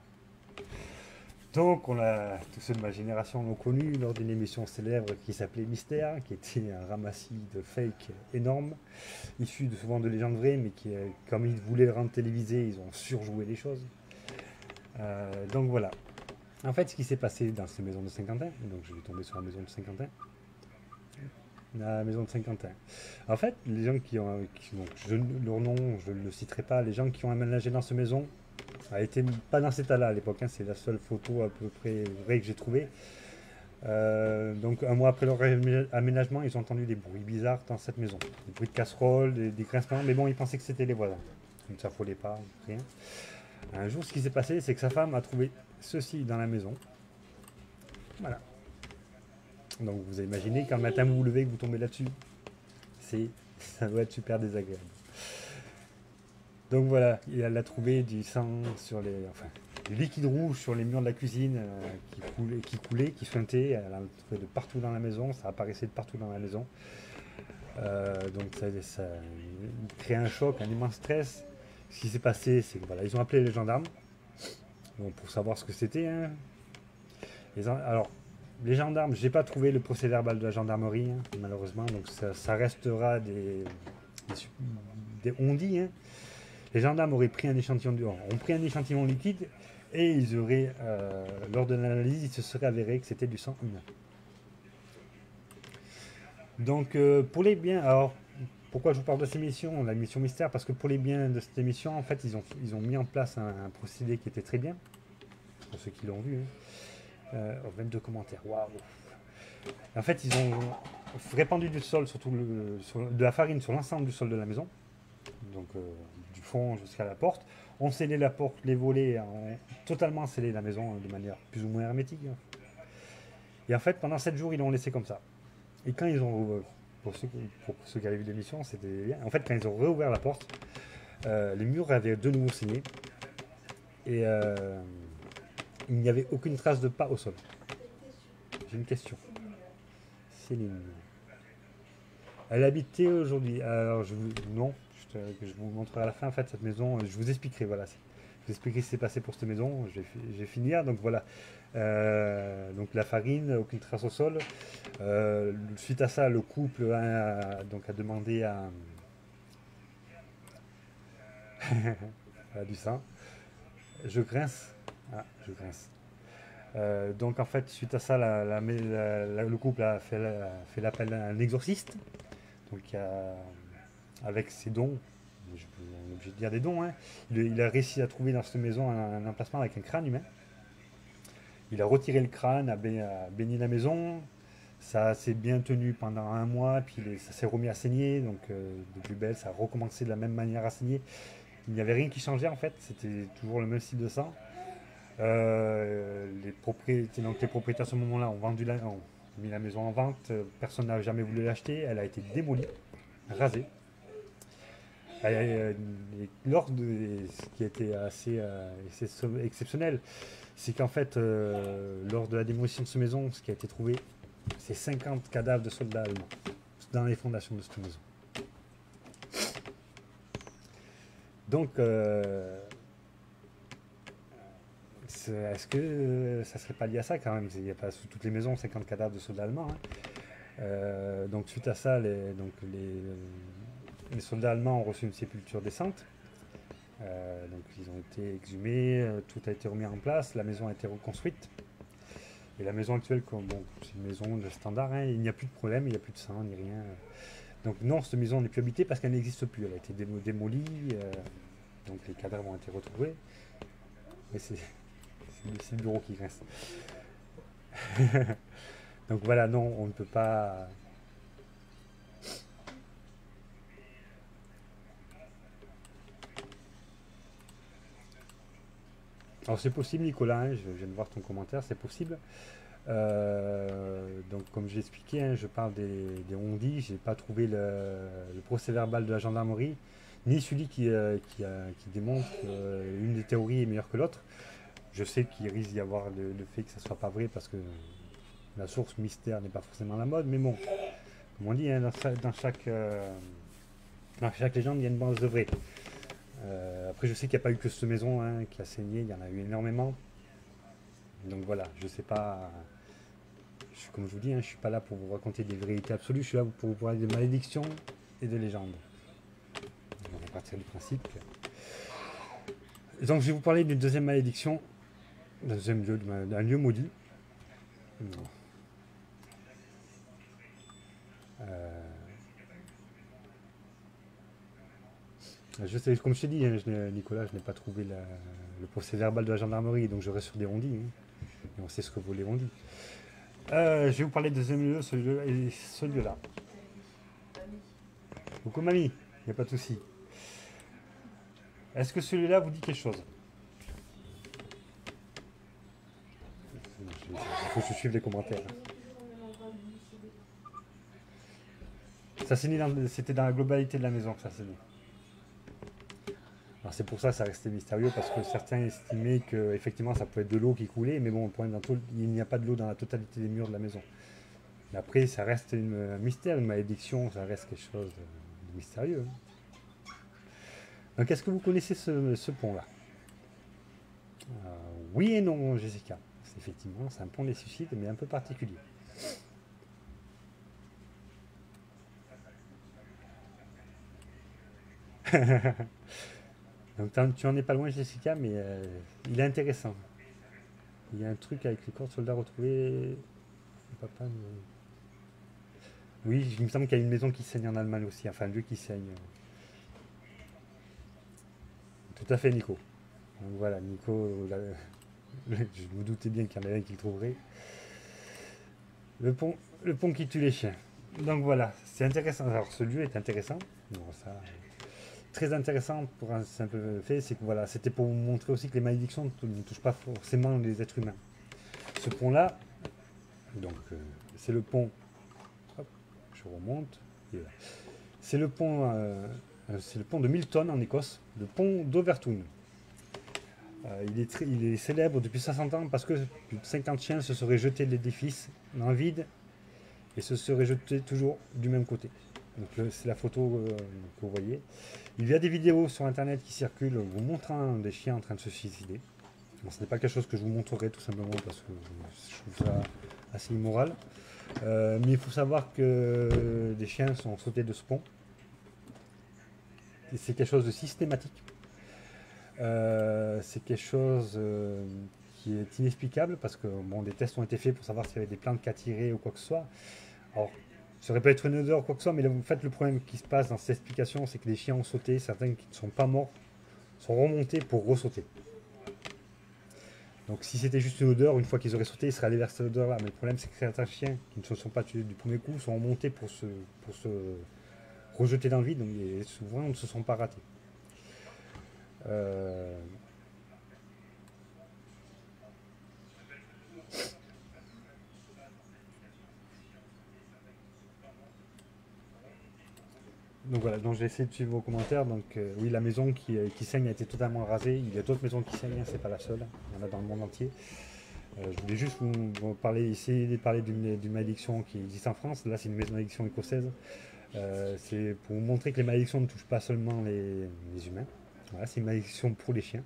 Donc, tous ceux de ma génération l'ont connu lors d'une émission célèbre qui s'appelait Mystère, qui était un ramassis de fake énorme, issus souvent de légendes vraies, mais qui, comme ils voulaient le rendre télévisé, ils ont surjoué les choses. Donc voilà. En fait, ce qui s'est passé dans ces maisons de Saint-Quentin, donc je vais tomber sur la maison de Saint-Quentin. La maison de Saint-Quentin. En fait, les gens leur nom, je ne le citerai pas, les gens qui ont aménagé dans cette maison, a été pas dans cet état-là à l'époque, hein, c'est la seule photo à peu près vraie que j'ai trouvée. Donc un mois après leur aménagement, ils ont entendu des bruits bizarres dans cette maison. Des bruits de casseroles, des grincements, mais bon, ils pensaient que c'était les voisins. Ils ne s'affolaient pas, rien. Un jour, ce qui s'est passé, c'est que sa femme a trouvé ceci dans la maison. Voilà. Donc vous imaginez, quand le matin vous vous levez et que vous tombez là-dessus, ça doit être super désagréable. Donc voilà, elle a trouvé du sang du liquide rouge sur les murs de la cuisine qui suintait. Elle a trouvé de partout dans la maison, ça apparaissait de partout dans la maison. Donc ça crée un choc, un immense stress. Ce qui s'est passé, c'est que voilà, ils ont appelé les gendarmes pour savoir ce que c'était. Hein. Alors, les gendarmes, j'ai pas trouvé le procès-verbal de la gendarmerie, hein, malheureusement, donc ça restera des on-dit. Hein. Les gendarmes auraient pris un échantillon liquide et ils auraient, lors de l'analyse, il se serait avéré que c'était du sang humain. Donc pour les biens, alors pourquoi je vous parle de cette émission, la mission mystère, parce que pour les biens de cette émission, en fait, ils ont mis en place un procédé qui était très bien, pour ceux qui l'ont vu. Hein. 22 commentaires, waouh. En fait, ils ont répandu du sol, surtout de la farine sur l'ensemble du sol de la maison, donc du fond jusqu'à la porte. On scellait la porte, les volets, ont totalement scellé la maison de manière plus ou moins hermétique. Hein. Et en fait, pendant 7 jours, ils l'ont laissé comme ça. Et quand ils ont, pour ceux qui avaient vu l'émission, c'était bien. En fait, quand ils ont réouvert la porte, les murs avaient de nouveau saigné. Et il n'y avait aucune trace de pas au sol. J'ai une question. Céline. Elle habitait aujourd'hui. Alors, non, je vous montrerai à la fin. En fait, cette maison, je vous expliquerai. Voilà, je vous expliquerai ce qui s'est passé pour cette maison. Je vais finir. Donc voilà. Donc la farine, aucune trace au sol. Suite à ça, le couple a demandé à du sang. Je grince. Ah, je grince. Donc en fait, suite à ça, le couple a fait l'appel à un exorciste. Donc avec ses dons, on est obligé de dire des dons, hein, il a réussi à trouver dans cette maison un emplacement avec un crâne humain. Il a retiré le crâne, a baigné la maison. Ça s'est bien tenu pendant 1 mois, puis ça s'est remis à saigner. Donc depuis belle, ça a recommencé de la même manière à saigner. Il n'y avait rien qui changeait en fait, c'était toujours le même style de sang. Les propriétaires à ce moment-là ont mis la maison en vente. Personne n'a jamais voulu l'acheter. Elle a été démolie, rasée. Lors de ce qui a été assez exceptionnel, c'est qu'en fait, lors de la démolition de cette maison, ce qui a été trouvé, c'est 50 cadavres de soldats allemands dans les fondations de cette maison. Donc, est-ce que ça serait pas lié à ça quand même? Il n'y a pas sous toutes les maisons 50 cadavres de soldats allemands, hein. Donc suite à ça, les soldats allemands ont reçu une sépulture décente. Donc ils ont été exhumés, tout a été remis en place, la maison a été reconstruite. Et la maison actuelle, bon, c'est une maison de standard, hein, il n'y a plus de problème, il n'y a plus de sang, ni rien. Donc non, cette maison n'est plus habitée parce qu'elle n'existe plus, elle a été démolie, donc les cadavres ont été retrouvés. Mais c'est le bureau qui grince. Donc voilà, non, on ne peut pas... Alors c'est possible Nicolas, hein, je viens de voir ton commentaire, c'est possible. Donc comme j'ai expliqué, hein, je parle des on-dit, je n'ai pas trouvé le procès verbal de la gendarmerie, ni celui qui démontre une des théories est meilleure que l'autre. Je sais qu'il risque d'y avoir le fait que ça ne soit pas vrai parce que la source mystère n'est pas forcément la mode, mais bon, comme on dit, hein, dans chaque légende, il y a une base de vrai. Après, je sais qu'il n'y a pas eu que cette maison, hein, qui a saigné, il y en a eu énormément. Donc voilà, je sais pas. Comme je vous dis, hein, je ne suis pas là pour vous raconter des vérités absolues, je suis là pour vous parler de malédictions et de légendes. On va partir du principe que... Donc je vais vous parler d'une deuxième malédiction, d'un lieu maudit. Comme je t'ai dit, hein, Nicolas, je n'ai pas trouvé le procès verbal de la gendarmerie, donc je reste sur des on-dit, hein, et on sait ce que vaut les on-dit. Je vais vous parler de deuxième lieu, ce lieu-là. Coucou mamie, il n'y a pas de souci. Est-ce que celui-là vous dit quelque chose? Il faut que je suive les commentaires. Ça s'est mis c'était dans la globalité de la maison que ça s'est mis. Alors c'est pour ça que ça restait mystérieux, parce que certains estimaient que effectivement ça pouvait être de l'eau qui coulait, mais bon, le problème il n'y a pas de l'eau dans la totalité des murs de la maison. Mais après, ça reste un mystère, une malédiction, ça reste quelque chose de mystérieux. Donc est-ce que vous connaissez ce pont-là? Oui et non, Jessica. Effectivement, c'est un pont des suicides, mais un peu particulier. Donc tu en es pas loin, Jessica, mais il est intéressant. Il y a un truc avec les corps de soldats retrouvés. Papa, oui, il me semble qu'il y a une maison qui saigne en Allemagne aussi, enfin un lieu qui saigne. Tout à fait, Nico. Donc voilà, Nico, je me doutais bien qu'il y en avait un qui le trouverait. Le pont qui tue les chiens. Donc voilà, c'est intéressant. Alors ce lieu est intéressant. Bon, ça, très intéressant pour un simple fait, c'est que voilà, c'était pour vous montrer aussi que les malédictions ne touchent pas forcément les êtres humains. Ce pont-là, donc c'est le pont. Hop, je remonte. C'est le pont de Milton en Écosse, le pont d'Overtoun. Il est célèbre depuis 60 ans parce que plus de 50 chiens se seraient jetés de l'édifice dans le vide et se seraient jetés toujours du même côté. Donc c'est la photo que vous voyez. Il y a des vidéos sur internet qui circulent vous montrant des chiens en train de se suicider. Bon, ce n'est pas quelque chose que je vous montrerai tout simplement parce que je trouve ça assez immoral. Mais il faut savoir que des chiens sont sautés de ce pont. Et c'est quelque chose de systématique. C'est quelque chose qui est inexplicable parce que bon, des tests ont été faits pour savoir s'il y avait des plantes qui attiraient ou quoi que ce soit. Alors, ça aurait pu être une odeur ou quoi que ce soit, mais en fait, le problème qui se passe dans cette explication, c'est que les chiens ont sauté, certains qui ne sont pas morts sont remontés pour ressauter. Donc, si c'était juste une odeur, une fois qu'ils auraient sauté, ils seraient allés vers cette odeur-là. Mais le problème, c'est que certains chiens qui ne se sont pas tués du premier coup sont remontés pour se rejeter dans le vide, donc souvent ne se sont pas ratés. Donc voilà, donc j'ai essayé de suivre vos commentaires. Donc oui, la maison qui saigne a été totalement rasée. Il y a d'autres maisons qui saignent, hein, c'est pas la seule. Il y en a dans le monde entier. Je voulais juste vous parler, essayer de parler d'une malédiction qui existe en France. Là, c'est une malédiction écossaise. C'est pour vous montrer que les malédictions ne touchent pas seulement les humains. Voilà, c'est une malédiction pour les chiens.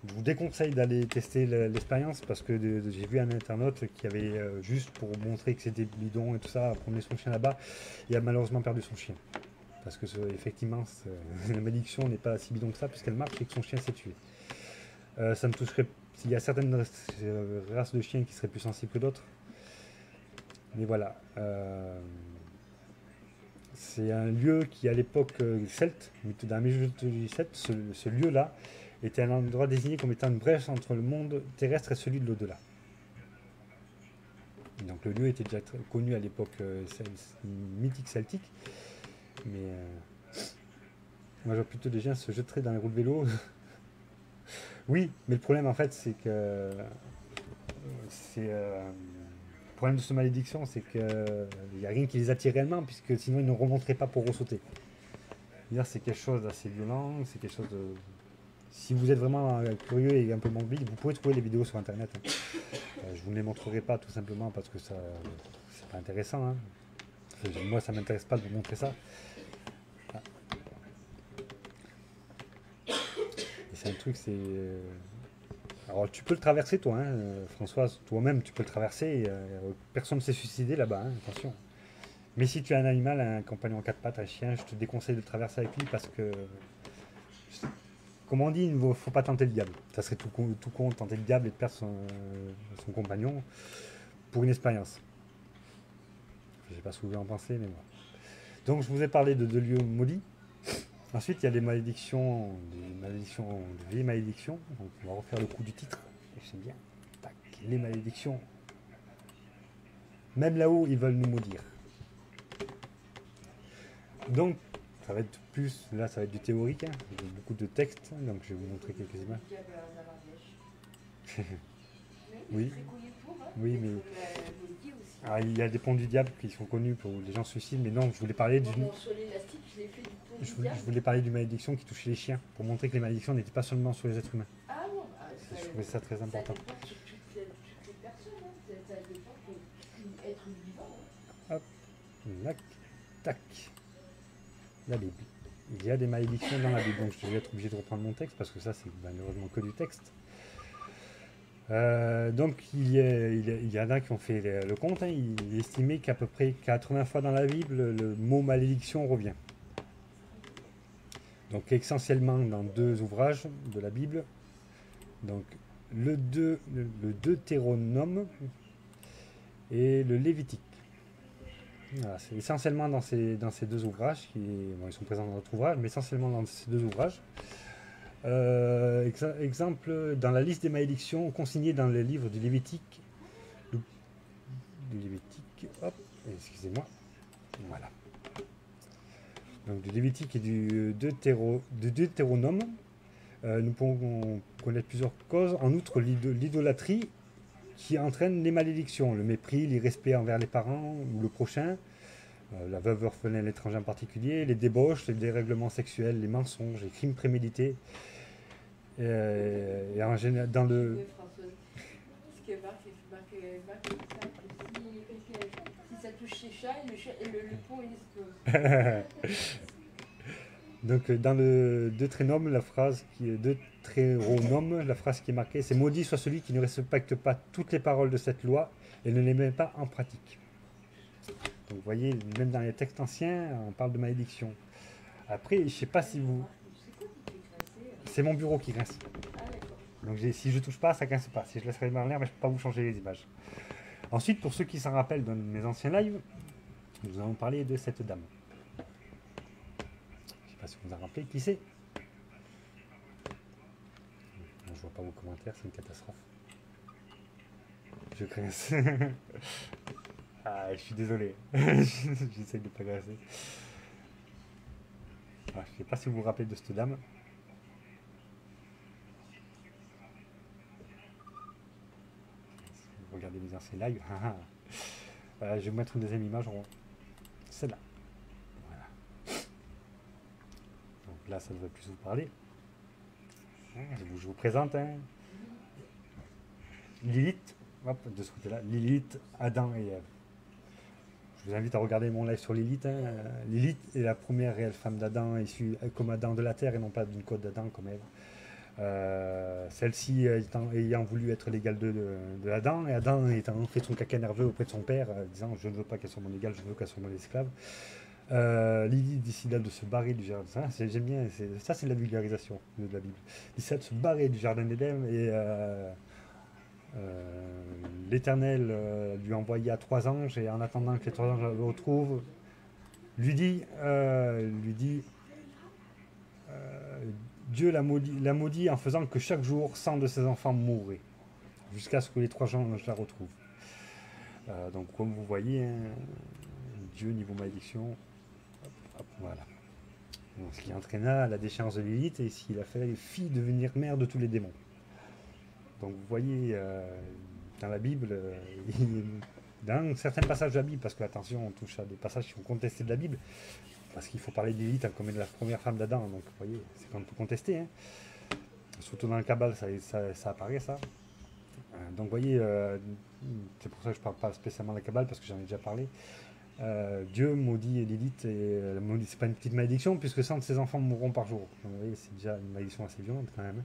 Je vous déconseille d'aller tester l'expérience parce que j'ai vu un internaute qui avait juste pour montrer que c'était bidon et tout ça, promener son chien là-bas, il a malheureusement perdu son chien. Parce que effectivement, la malédiction n'est pas si bidon que ça puisqu'elle marche et que son chien s'est tué. Ça ne toucherait. Il y a certaines races de chiens qui seraient plus sensibles que d'autres. Mais voilà. C'est un lieu qui, à l'époque celte, dans la mythologie celte, ce lieu-là était un endroit désigné comme étant une brèche entre le monde terrestre et celui de l'au-delà. Donc le lieu était déjà très connu à l'époque mythique celtique. Mais moi, je vois plutôt des gens se jeter dans les roues de vélo. Oui, mais le problème en fait, c'est que le problème de cette malédiction, c'est qu'il n'y a rien qui les attire réellement, puisque sinon ils ne remonteraient pas pour ressauter. C'est quelque chose d'assez violent, c'est quelque chose de. Si vous êtes vraiment curieux et un peu mobile, vous pouvez trouver les vidéos sur internet. Hein. Je vous les montrerai pas tout simplement parce que ça, c'est pas intéressant. Hein. Moi, ça m'intéresse pas de vous montrer ça. Ah. C'est un truc, c'est. Alors tu peux le traverser toi, hein, Françoise, toi-même tu peux le traverser. Personne ne s'est suicidé là-bas, hein, attention. Mais si tu as un animal, un compagnon en quatre pattes, un chien, je te déconseille de le traverser avec lui parce que, comme on dit, il ne faut pas tenter le diable. Ça serait tout con de tenter le diable et de perdre son compagnon pour une expérience. Je ne sais pas ce que vous en pensez, mais voilà. Donc je vous ai parlé de deux lieux maudits. Ensuite, il y a des malédictions, de vieilles malédictions. Donc, on va refaire le coup du titre. J'aime bien. Tac, les malédictions. Même là-haut, ils veulent nous maudire. Donc, ça va être plus, là, ça va être du théorique. Hein. Beaucoup de textes. Donc, je vais vous montrer quelques images. Oui. Oui, mais. Alors, il y a des ponts du diable qui sont connus pour les gens se suicident, mais non, je voulais parler d'une. Je voulais parler d'une malédiction qui touchait les chiens, pour montrer que les malédictions n'étaient pas seulement sur les êtres humains. Ah bon, Je trouvais ça très important. Ça dépend de toutes les personnes, hein. Ça dépend de être vivant. Hein. Hop, tac, tac. La Bible. Il y a des malédictions dans la Bible, donc je vais être obligé de reprendre mon texte parce que ça c'est malheureusement que du texte. Donc il y en a qui ont fait le compte, hein. Il est estimé qu'à peu près 80 fois dans la Bible, le mot malédiction revient. Donc essentiellement dans deux ouvrages de la Bible. Donc le Deutéronome et le Lévitique. Voilà, c'est essentiellement dans ces deux ouvrages, ils sont présents dans d'autres ouvrages, mais essentiellement dans ces deux ouvrages. Exemple, dans la liste des malédictions consignées dans le livre du Lévitique, hop, excusez-moi, voilà. Donc du Lévitique et du Deutéronome, nous pouvons connaître plusieurs causes. En outre, l'idolâtrie qui entraîne les malédictions, le mépris, l'irrespect envers les parents ou le prochain, la veuve orpheline, l'étranger en particulier, les débauches, les dérèglements sexuels, les mensonges, les crimes prémédités. Et en général, dans le... Ce que Marc si ça touche les chats, le pont il explose. Donc dans le Deutéronome, la phrase qui est marquée, c'est « Maudit soit celui qui ne respecte pas toutes les paroles de cette loi et ne les met pas en pratique ». Donc vous voyez, même dans les textes anciens, on parle de malédiction. Après, je ne sais pas si vous... C'est mon bureau qui grince. Donc si je ne touche pas, ça ne grince pas. Si je laisse en l'air, je ne peux pas vous changer les images. Ensuite, pour ceux qui s'en rappellent de mes anciens lives, nous allons parler de cette dame. Je ne sais pas si vous vous en rappelez, qui c'est? Je ne vois pas vos commentaires, c'est une catastrophe. Je grince. Ah, je suis désolé. J'essaie de ne pas grincer. Ah, je ne sais pas si vous vous rappelez de cette dame. Regardez mes anciens lives. Voilà, je vais vous mettre une deuxième image. Celle-là. Voilà. là, ça devrait plus vous parler. Hein, je vous présente hein. Lilith, hop, de ce côté-là, Lilith, Adam et Ève. Je vous invite à regarder mon live sur Lilith. Hein. Lilith est la première réelle femme d'Adam, issue comme Adam de la terre et non pas d'une côte d'Adam comme Ève. Celle-ci ayant voulu être l'égale de Adam, et Adam ayant fait son caca nerveux auprès de son père, disant je ne veux pas qu'elle soit mon égale, je veux qu'elle soit mon esclave. Lilith décida de se barrer du jardin. J'aime bien, ça c'est la vulgarisation de la Bible. Décida de se barrer du jardin d'Éden et l'Éternel lui envoya 3 anges et en attendant que les 3 anges le retrouvent, lui dit Dieu la maudit en faisant que chaque jour 100 de ses enfants mourraient jusqu'à ce que les 3 anges la retrouvent. Donc comme vous voyez, hein, Dieu niveau malédiction, voilà. Donc, ce qui entraîna la déchéance de Lilith et ce qui a fait les filles devenir mères de tous les démons. Donc vous voyez, dans la Bible, dans certains passages de la Bible, parce que attention, on touche à des passages qui sont contestés de la Bible, parce qu'il faut parler d'Élite comme la première femme d'Adam, donc vous voyez, c'est quand même peu contesté. Hein. Surtout dans le Kabbale, ça apparaît ça. Donc vous voyez, c'est pour ça que je ne parle pas spécialement de la Kabbale, parce que j'en ai déjà parlé. Dieu maudit Lilith, et c'est pas une petite malédiction, puisque 100 de ses enfants mourront par jour. Donc vous voyez, c'est déjà une malédiction assez violente quand même.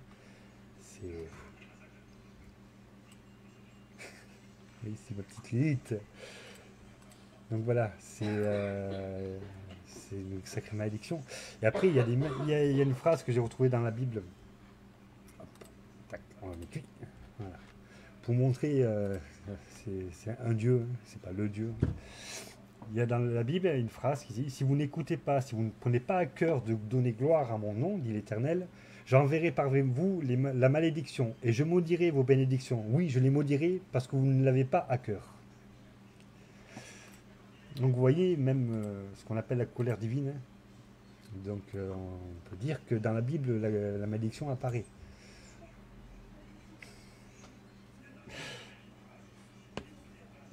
C'est... Oui, c'est ma petite Lilith. Donc voilà, c'est une sacrée malédiction. Et après, il y a une phrase que j'ai retrouvée dans la Bible. Hop, tac, on la met cuit. Voilà. Pour montrer, c'est un Dieu, c'est pas le Dieu. Il y a dans la Bible une phrase qui dit « Si vous n'écoutez pas, si vous ne prenez pas à cœur de donner gloire à mon nom, dit l'Éternel, j'enverrai par vous la malédiction, et je maudirai vos bénédictions. Oui, je les maudirai parce que vous ne l'avez pas à cœur. » Donc vous voyez, même ce qu'on appelle la colère divine. Hein. Donc on peut dire que dans la Bible, la malédiction apparaît.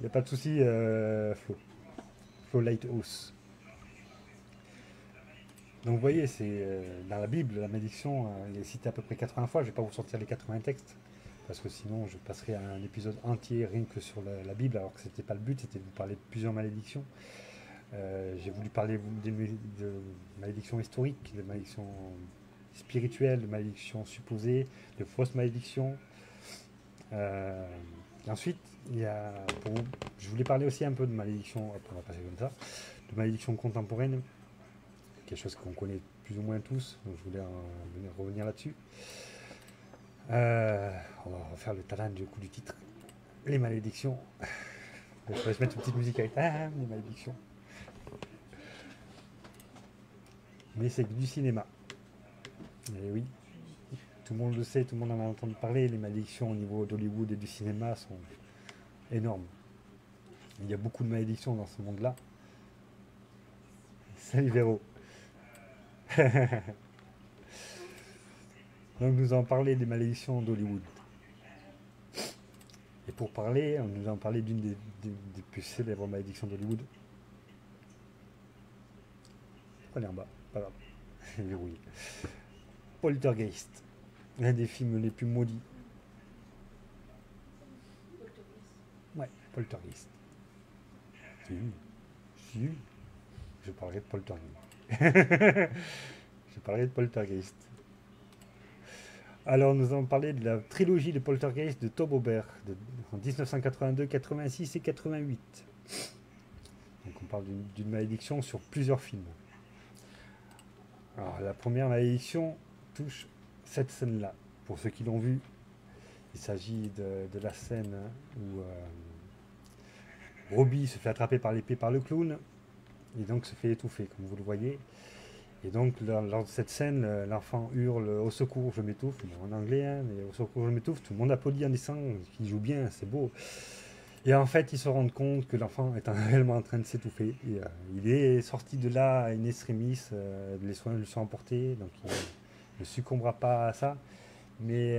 Il n'y a pas de souci, Flo Lighthouse. Donc vous voyez, c'est dans la Bible, la malédiction, elle est citée à peu près 80 fois. Je ne vais pas vous sortir les 80 textes, parce que sinon je passerai un épisode entier rien que sur la Bible, alors que ce n'était pas le but, c'était de vous parler de plusieurs malédictions. J'ai voulu parler de malédictions historiques, de malédictions spirituelles, de malédictions supposées, de fausses malédictions. Et ensuite, je voulais parler aussi un peu de malédiction, on va passer comme ça, de malédiction contemporaine, quelque chose qu'on connaît plus ou moins tous, donc je voulais revenir là-dessus. On va refaire le talent du coup du titre, les malédictions. Je vais se mettre une petite musique avec les malédictions. Mais c'est du cinéma. Et oui, tout le monde le sait, tout le monde en a entendu parler, les malédictions au niveau d'Hollywood et du cinéma sont énormes. Il y a beaucoup de malédictions dans ce monde-là. Salut Véro. Donc nous allons parler des malédictions d'Hollywood. Et pour parler, nous allons parler d'une des plus célèbres malédictions d'Hollywood. Prenez en bas, pas grave. Verrouillé. Poltergeist. L'un des films les plus maudits. Ouais, Poltergeist. Si. Je parlerai de Poltergeist. Je parlerai de Poltergeist. Alors, nous allons parler de la trilogie de Poltergeist de Tobe Hooper en 1982, 86 et 88. Donc, on parle d'une malédiction sur plusieurs films. Alors, la première malédiction touche cette scène-là. Pour ceux qui l'ont vu, il s'agit de la scène où Robbie se fait attraper par l'épée par le clown et donc se fait étouffer, comme vous le voyez. Et donc, lors de cette scène, l'enfant hurle « Au secours, je m'étouffe », en anglais, hein, mais « Au secours, je m'étouffe », tout le monde applaudit en disant qu'il joue bien, c'est beau. Et en fait, ils se rendent compte que l'enfant est réellement en train de s'étouffer. Il est sorti de là à une extremis, les soins lui sont emportés, donc il ne succombera pas à ça. Mais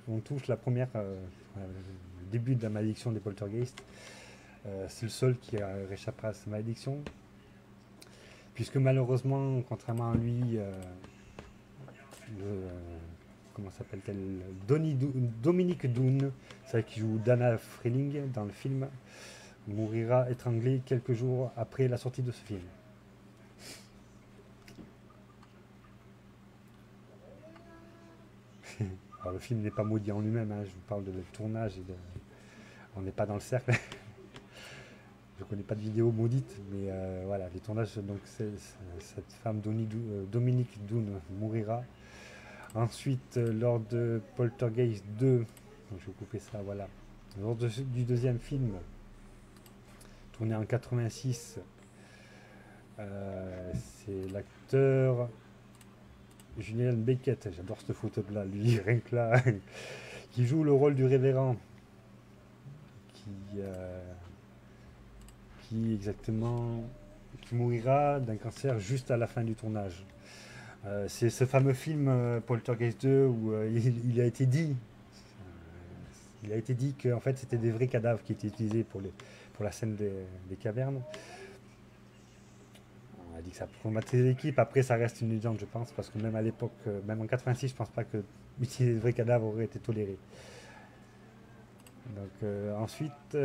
on touche la première, le début de la malédiction des Poltergeist. C'est le seul qui réchappera à cette malédiction. puisque malheureusement, contrairement à lui, comment s'appelle-t-elle, Dominique Dunne, celle qui joue Dana Freeling dans le film, mourira étranglée quelques jours après la sortie de ce film. Alors le film n'est pas maudit en lui-même, hein, je vous parle de tournage, on n'est pas dans le cercle. Je connais pas de vidéo maudite, mais voilà, les tournages, donc cette femme Dominique Dunne mourira. Ensuite, lors de Poltergeist 2, donc je vais couper ça, voilà. Lors du deuxième film, tourné en 86, c'est l'acteur Julian Beckett, j'adore cette photo de là, lui, rien que là, qui joue le rôle du révérend, qui mourira d'un cancer juste à la fin du tournage. C'est ce fameux film Poltergeist 2 où il a été dit que en fait c'était des vrais cadavres qui étaient utilisés pour la scène des cavernes. On a dit que ça traumatisait l'équipe. Après, ça reste une légende, je pense, parce que même à l'époque, même en 86, je pense pas que utiliser des vrais cadavres aurait été toléré. Donc ensuite,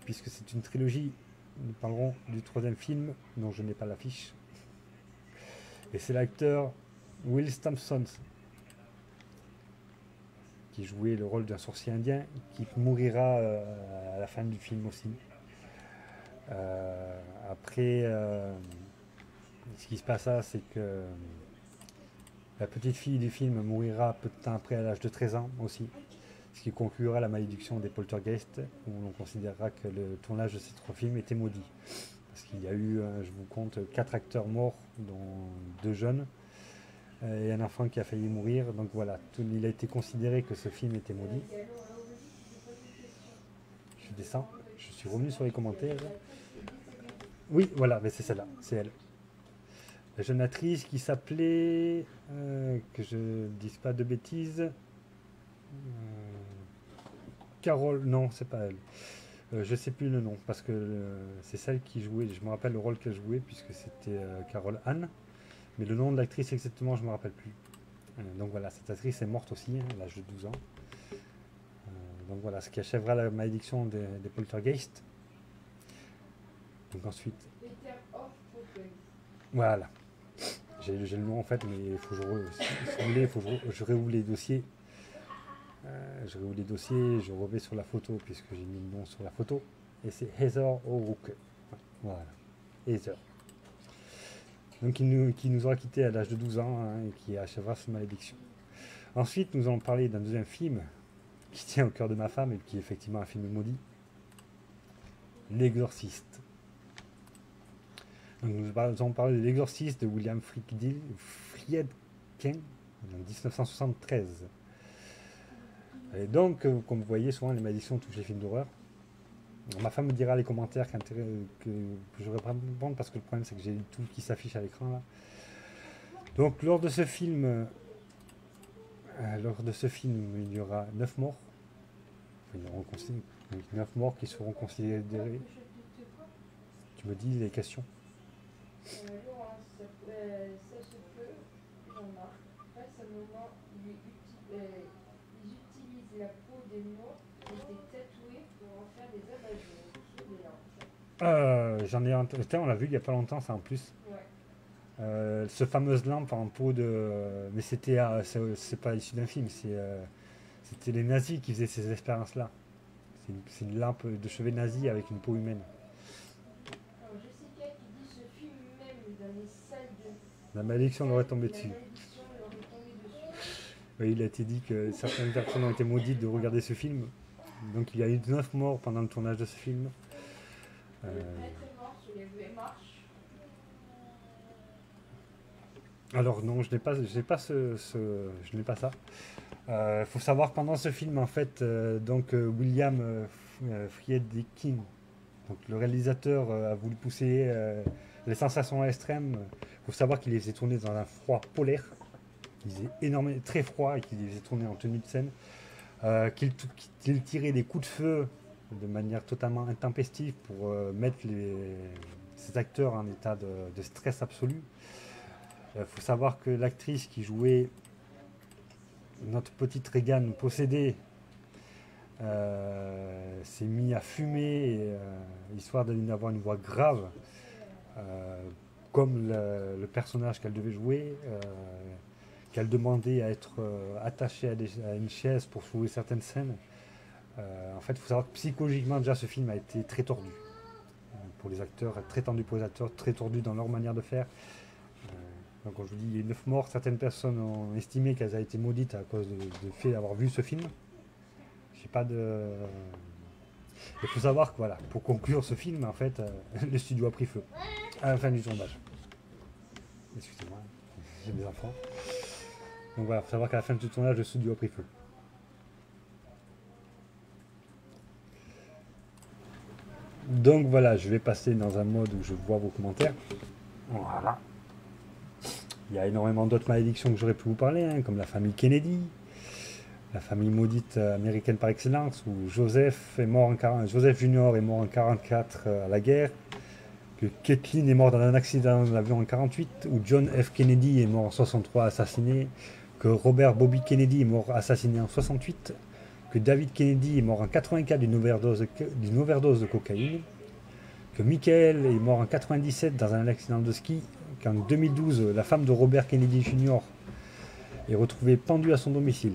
puisque c'est une trilogie, nous parlerons du troisième film dont je n'ai pas l'affiche. Et c'est l'acteur Will Thompson qui jouait le rôle d'un sorcier indien qui mourira à la fin du film aussi. Après, ce qui se passe là, c'est que la petite fille du film mourira peu de temps après à l'âge de 13 ans aussi, ce qui conclura la malédiction des Poltergeist, où l'on considérera que le tournage de ces 3 films était maudit. Parce qu'il y a eu, je vous compte, 4 acteurs morts, dont 2 jeunes, et un enfant qui a failli mourir. Donc voilà, il a été considéré que ce film était maudit. Je descends, je suis revenu sur les commentaires. Oui, voilà, mais c'est celle-là, c'est elle. La jeune actrice qui s'appelait, que je ne dise pas de bêtises, Carole, non, c'est pas elle. Je sais plus le nom, parce que c'est celle qui jouait, je me rappelle le rôle qu'elle jouait, puisque c'était Carole Anne, mais le nom de l'actrice exactement, je me rappelle plus. Donc voilà, cette actrice est morte aussi, hein, à l'âge de 12 ans. Donc voilà, ce qui achèvera la malédiction des Poltergeist. Donc ensuite... Voilà. J'ai le nom en fait, mais il faut que je réouvre les dossiers. Je réouvre les dossiers, je reviens sur la photo puisque j'ai mis le nom sur la photo. Et c'est Heather O'Rourke. Voilà, Heather. Donc qui nous aura quitté à l'âge de 12 ans, hein, et qui achèvera cette malédiction. Ensuite, nous allons parler d'un deuxième film qui tient au cœur de ma femme et qui est effectivement un film maudit. L'Exorciste. Donc nous allons parler de L'Exorciste de William Friedkin en 1973. Et donc, comme vous voyez, souvent les malédictions touchent les films d'horreur. Ma femme me dira les commentaires que je ne vais pas répondre parce que le problème c'est que j'ai tout qui s'affiche à l'écran là. Donc lors de ce film, il y aura 9 morts. Enfin, 9 morts qui seront considérés. Tu me dis les questions. Laurent, ça se peut, Jean-Marc, face à un moment, ils utilisent la peau des morts qui étaient tatoués pour en faire des abat-jours. J'en ai on l'a vu il n'y a pas longtemps, ça en plus. Ouais. Ce fameuse lampe en peau de. Mais c'était. C'est pas issu d'un film, c'était les nazis qui faisaient ces expériences-là. C'est une lampe de chevet nazi avec une peau humaine. Alors, Jessica qui dit ce film même dans les salles de. La malédiction leur est tombée dessus. La malédiction leur est tombée dessus. Oui, il a été dit que certaines personnes ont été maudites de regarder ce film. Donc il y a eu 9 morts pendant le tournage de ce film. Le prêtre est mort sur les marches. Alors non, je n'ai pas ça. Faut savoir que pendant ce film, en fait, William Friedkin, donc le réalisateur, a voulu pousser les sensations à l'extrême. Faut savoir qu'il les faisait tourner dans un froid polaire. Il faisait très froid et qu'il les faisait tourner en tenue de scène. Qu'il tirait des coups de feu de manière totalement intempestive pour mettre ces acteurs en état de stress absolu. Il faut savoir que l'actrice qui jouait notre petite Regan possédée s'est mise à fumer, histoire d'avoir une voix grave, comme le personnage qu'elle devait jouer, qu'elle demandait à être attachée à une chaise pour jouer certaines scènes. En fait, il faut savoir que psychologiquement, déjà, ce film a été très tordu pour les acteurs, très tendu pour les acteurs, très tordu dans leur manière de faire. Donc, quand je vous dis, il y a eu 9 morts, certaines personnes ont estimé qu'elles avaient été maudites à cause du fait d'avoir vu ce film. J'ai pas de. Il faut savoir que, voilà, pour conclure ce film, en fait, le studio a pris feu à la fin du tournage. Excusez-moi, j'ai des enfants. Donc voilà, il faut savoir qu'à la fin du tournage, le studio a pris feu. Donc voilà, je vais passer dans un mode où je vois vos commentaires. Voilà. Il y a énormément d'autres malédictions que j'aurais pu vous parler, hein, comme la famille Kennedy, la famille maudite américaine par excellence, où Joseph Junior est mort en 1944 à la guerre, que Kathleen est morte dans un accident d'avion en 1948, où John F. Kennedy est mort en 1963 assassiné, que Robert Bobby Kennedy est mort assassiné en 1968, que David Kennedy est mort en 1984 d'une overdose de cocaïne, que Michael est mort en 1997 dans un accident de ski, qu'en 2012, la femme de Robert Kennedy Jr. est retrouvée pendue à son domicile.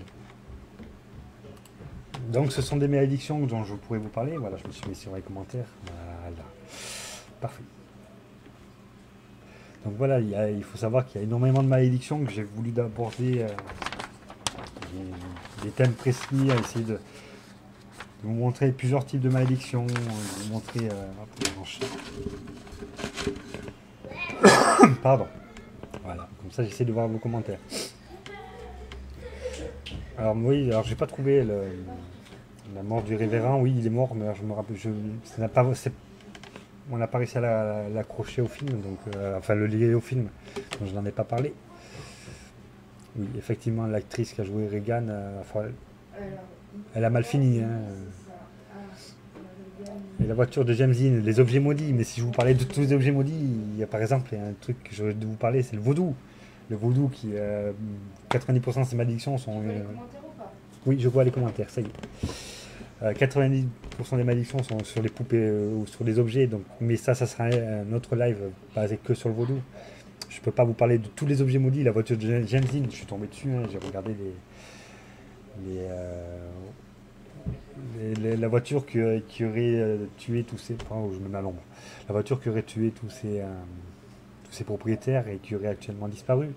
Donc ce sont des malédictions dont je pourrais vous parler. Voilà, je me suis mis sur les commentaires. Voilà. Parfait. Donc voilà, il faut savoir qu'il y a énormément de malédictions que j'ai voulu aborder des thèmes précis, à essayer de vous montrer plusieurs types de malédictions, de vous montrer... Pardon. Voilà, comme ça j'essaie de voir vos commentaires. Alors oui, alors j'ai pas trouvé la mort du révérend. Oui, il est mort, mais alors, je me rappelle, on n'a pas réussi à l'accrocher au film, donc enfin le lier au film, donc je n'en ai pas parlé. Oui, effectivement, l'actrice qui a joué Regan, elle a mal fini. Hein. Et la voiture de James Dean, les objets maudits. Mais si je vous parlais de tous les objets maudits, il y a par exemple un truc que je vais vous parler, c'est le vaudou. Le vaudou qui, 90% de ses malédictions sont... Oui, je vois les commentaires, ça y est. 90% des malédictions sont sur les poupées ou sur les objets, donc, mais ça sera un autre live basé que sur le vaudou. Je peux pas vous parler de tous les objets maudits. La voiture de James Dean, je suis tombé dessus, hein, j'ai regardé la voiture qui aurait tué tous ces... Oh, je me mets à l'ombre. La voiture qui aurait tué tous ces propriétaires et qui aurait actuellement disparu.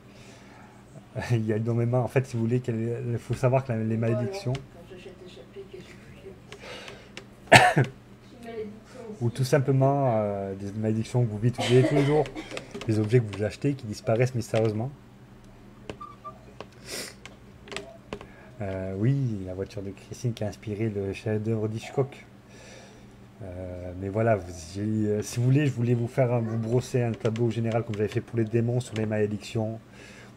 Il y a énormément... En fait, si vous voulez, il faut savoir que les malédictions... ou tout simplement des malédictions que vous vivez tous les jours, des objets que vous achetez qui disparaissent mystérieusement. Oui, la voiture de Christine qui a inspiré le chef-d'œuvre d'Hitchcock. Mais voilà, si vous voulez, je voulais vous brosser un tableau général comme j'avais fait pour les démons sur les malédictions.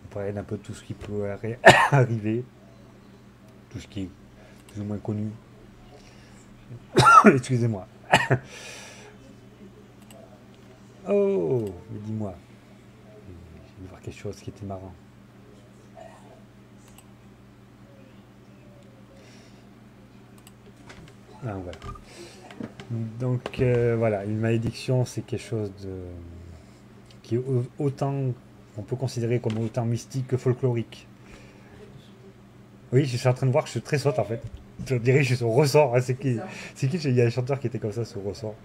On parlait d'un peu de tout ce qui peut arriver, tout ce qui est plus ou moins connu. Excusez-moi. Oh, mais dis-moi. J'ai vu voir quelque chose qui était marrant. Ah, voilà. Donc voilà, une malédiction, c'est quelque chose qui est autant, on peut considérer comme autant mystique que folklorique. Oui, je suis en train de voir que je suis très sotte en fait. Je dirais que je suis sur ressort. Hein, c'est qui il y a un chanteur qui était comme ça sur ressort.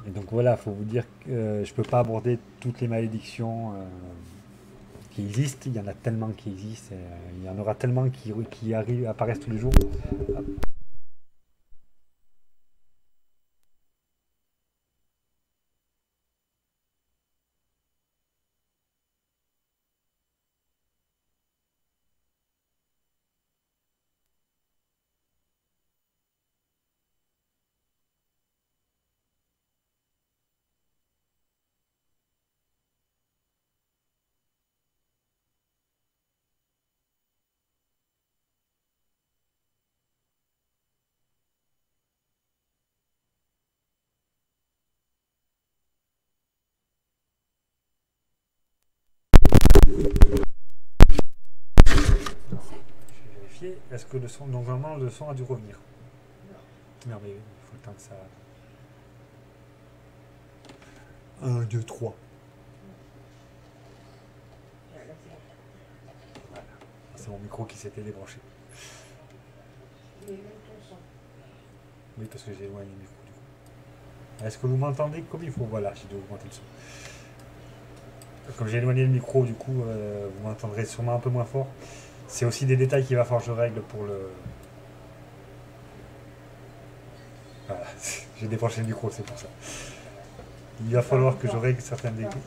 Et donc voilà, il faut vous dire que je peux pas aborder toutes les malédictions qui existent. Il y en a tellement qui existent. Il y en aura tellement qui apparaissent tous les jours. vais vérifier. Est-ce que le son, normalement le son a dû revenir? Non mais il faut le temps que ça... 1, 2, 3. Voilà. C'est mon micro qui s'était débranché. Et même ton son. Oui, parce que j'ai éloigné le micro du coup. Est-ce que vous m'entendez comme il faut? Voilà, j'ai dû augmenter le son. Comme j'ai éloigné le micro, du coup, vous m'entendrez sûrement un peu moins fort. C'est aussi des détails qu'il va falloir que je règle pour le... Voilà, j'ai débranché le micro, c'est pour ça. Il va falloir que je règle certains détails.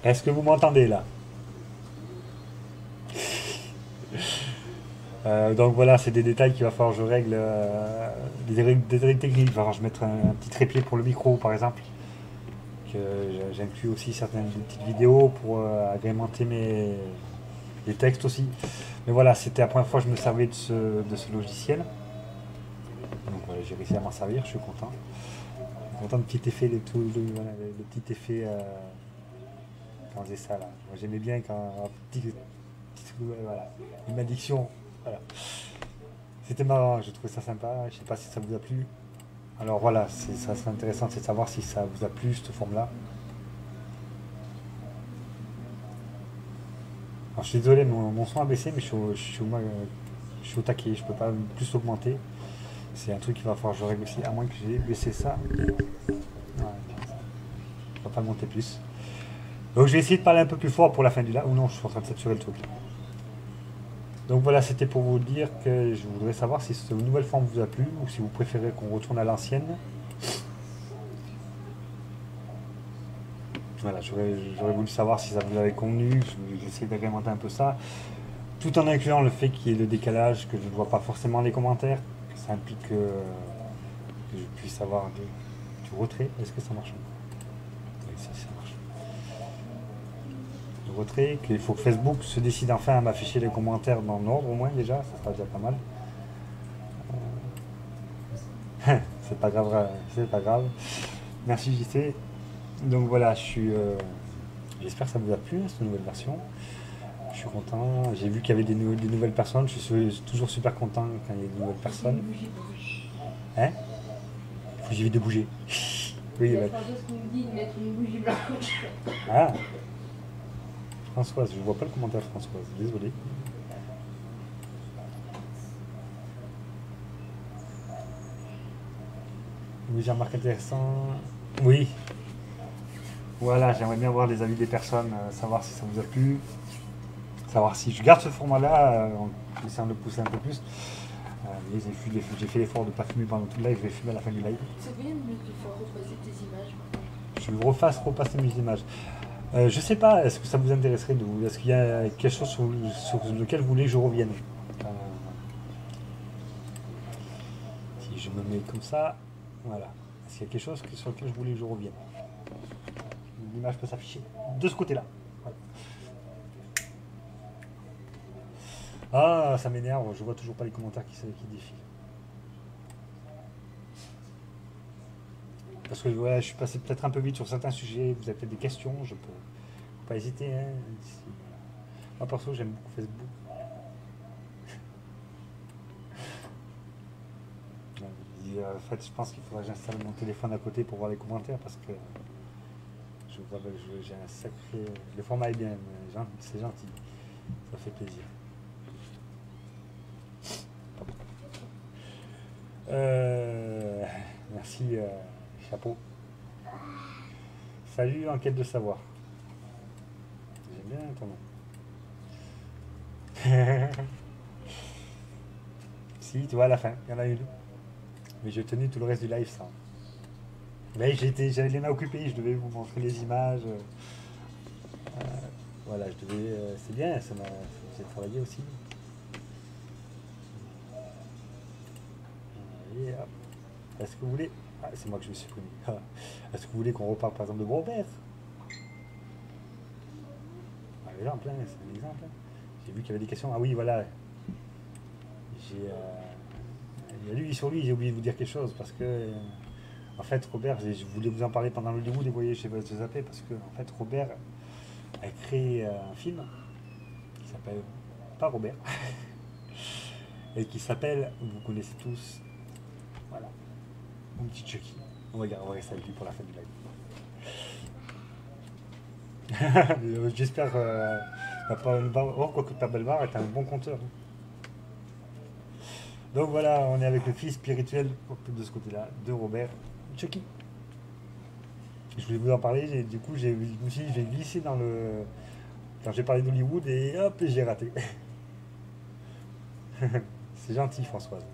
Est-ce que vous m'entendez là? Donc voilà, c'est des détails qu'il va falloir que je règle, des règles techniques. Il va falloir que je mette un petit trépied pour le micro par exemple. J'inclus aussi certaines petites vidéos pour agrémenter les textes aussi. Mais voilà, c'était la première fois que je me servais de ce logiciel. Donc voilà, j'ai réussi à m'en servir, je suis content. Je suis content de petit effet, le petit effet quand on faisait ça là. Moi j'aimais bien quand voilà, une addiction. Voilà. C'était marrant, je trouvais ça sympa, je sais pas si ça vous a plu. Alors voilà, ça serait intéressant de savoir si ça vous a plu cette forme là. Alors je suis désolé, mon son a baissé, mais je suis au taquet, je peux pas plus augmenter. C'est un truc qu'il va falloir que je règle aussi, à moins que j'ai baissé ça. Ouais, je ne vais pas monter plus. Donc je vais essayer de parler un peu plus fort pour la fin du live. Ou non, je suis en train de saturer le truc. Donc voilà, c'était pour vous dire que je voudrais savoir si cette nouvelle forme vous a plu ou si vous préférez qu'on retourne à l'ancienne. Voilà, j'aurais voulu savoir si ça vous avait convenu. J'ai essayé d'agrémenter un peu ça, tout en incluant le fait qu'il y ait le décalage, que je ne vois pas forcément les commentaires. Ça implique que je puisse avoir du retrait. Est-ce que ça marche? Oui, ça marche. Le retrait, qu'il faut que Facebook se décide enfin à m'afficher les commentaires dans l'ordre au moins déjà, ça sera déjà pas mal. C'est pas grave, c'est pas grave. Merci JC. Donc voilà, j'espère que ça vous a plu cette nouvelle version. Je suis content. J'ai vu qu'il y avait des nouvelles personnes. Je suis toujours super content quand il y a de nouvelles personnes. Hein? Faut que j'y vais de bouger. Oui, il y a Françoise qui nous dit de mettre une bougie blanche. Ah! Françoise, je vois pas le commentaire de Françoise. Désolé. Oui, j'ai remarqué intéressant. Oui. Voilà, j'aimerais bien voir les avis des personnes, savoir si ça vous a plu. Savoir si je garde ce format-là, en essayant de le pousser un peu plus. J'ai fait l'effort de ne pas fumer pendant tout le live, je vais fumer à la fin du live. C'est bien de repasser tes images. Je repasser mes images. Je sais pas, est-ce que ça vous intéresserait est-ce qu'il y a quelque chose sur lequel vous voulez que je revienne? Si je me mets comme ça, voilà. Est-ce qu'il y a quelque chose sur lequel je voulais que je revienne? L'image peut s'afficher de ce côté-là. Voilà. Ah, ça m'énerve, je vois toujours pas les commentaires qui défilent. Parce que ouais, je suis passé peut-être un peu vite sur certains sujets, vous avez peut-être des questions, je peux pas hésiter. Hein, ici. Moi perso, j'aime beaucoup Facebook. En fait, je pense qu'il faudrait que j'installe mon téléphone à côté pour voir les commentaires parce que je vois que j'ai un sacré... Le format est bien, c'est gentil, ça fait plaisir. Merci, chapeau. Salut, enquête de savoir. J'aime bien ton nom. Si, tu vois, à la fin, il y en a une. Mais j'ai tenu tout le reste du live sans. Mais j'avais les mains occupées, je devais vous montrer les images. Voilà, je devais. C'est bien, j'ai travaillé aussi. Et hop. Est-ce que vous voulez. Ah, c'est moi que je me suis connu. Est-ce que vous voulez qu'on reparte par exemple de Brobert? Par exemple, hein, c'est un exemple. Hein. J'ai vu qu'il y avait des questions. Ah oui, voilà. Il y a lui sur lui, j'ai oublié de vous dire quelque chose parce que En fait, Robert, je voulais vous en parler pendant Hollywood et vous voyez, je sais pas si vous zappé parce que en fait, Robert a créé un film qui s'appelle pas Robert et qui s'appelle, vous connaissez tous, voilà, mon petit Chucky. On va rester avec lui pour la fin du live. J'espère quoique Père Belmar est un bon conteur. Donc voilà, on est avec le fils spirituel de ce côté-là, de Robert, Chucky. Je voulais vous en parler, et du coup je me suis dit, je vais glisser dans le... Quand j'ai parlé d'Hollywood et hop, j'ai raté. C'est gentil Françoise.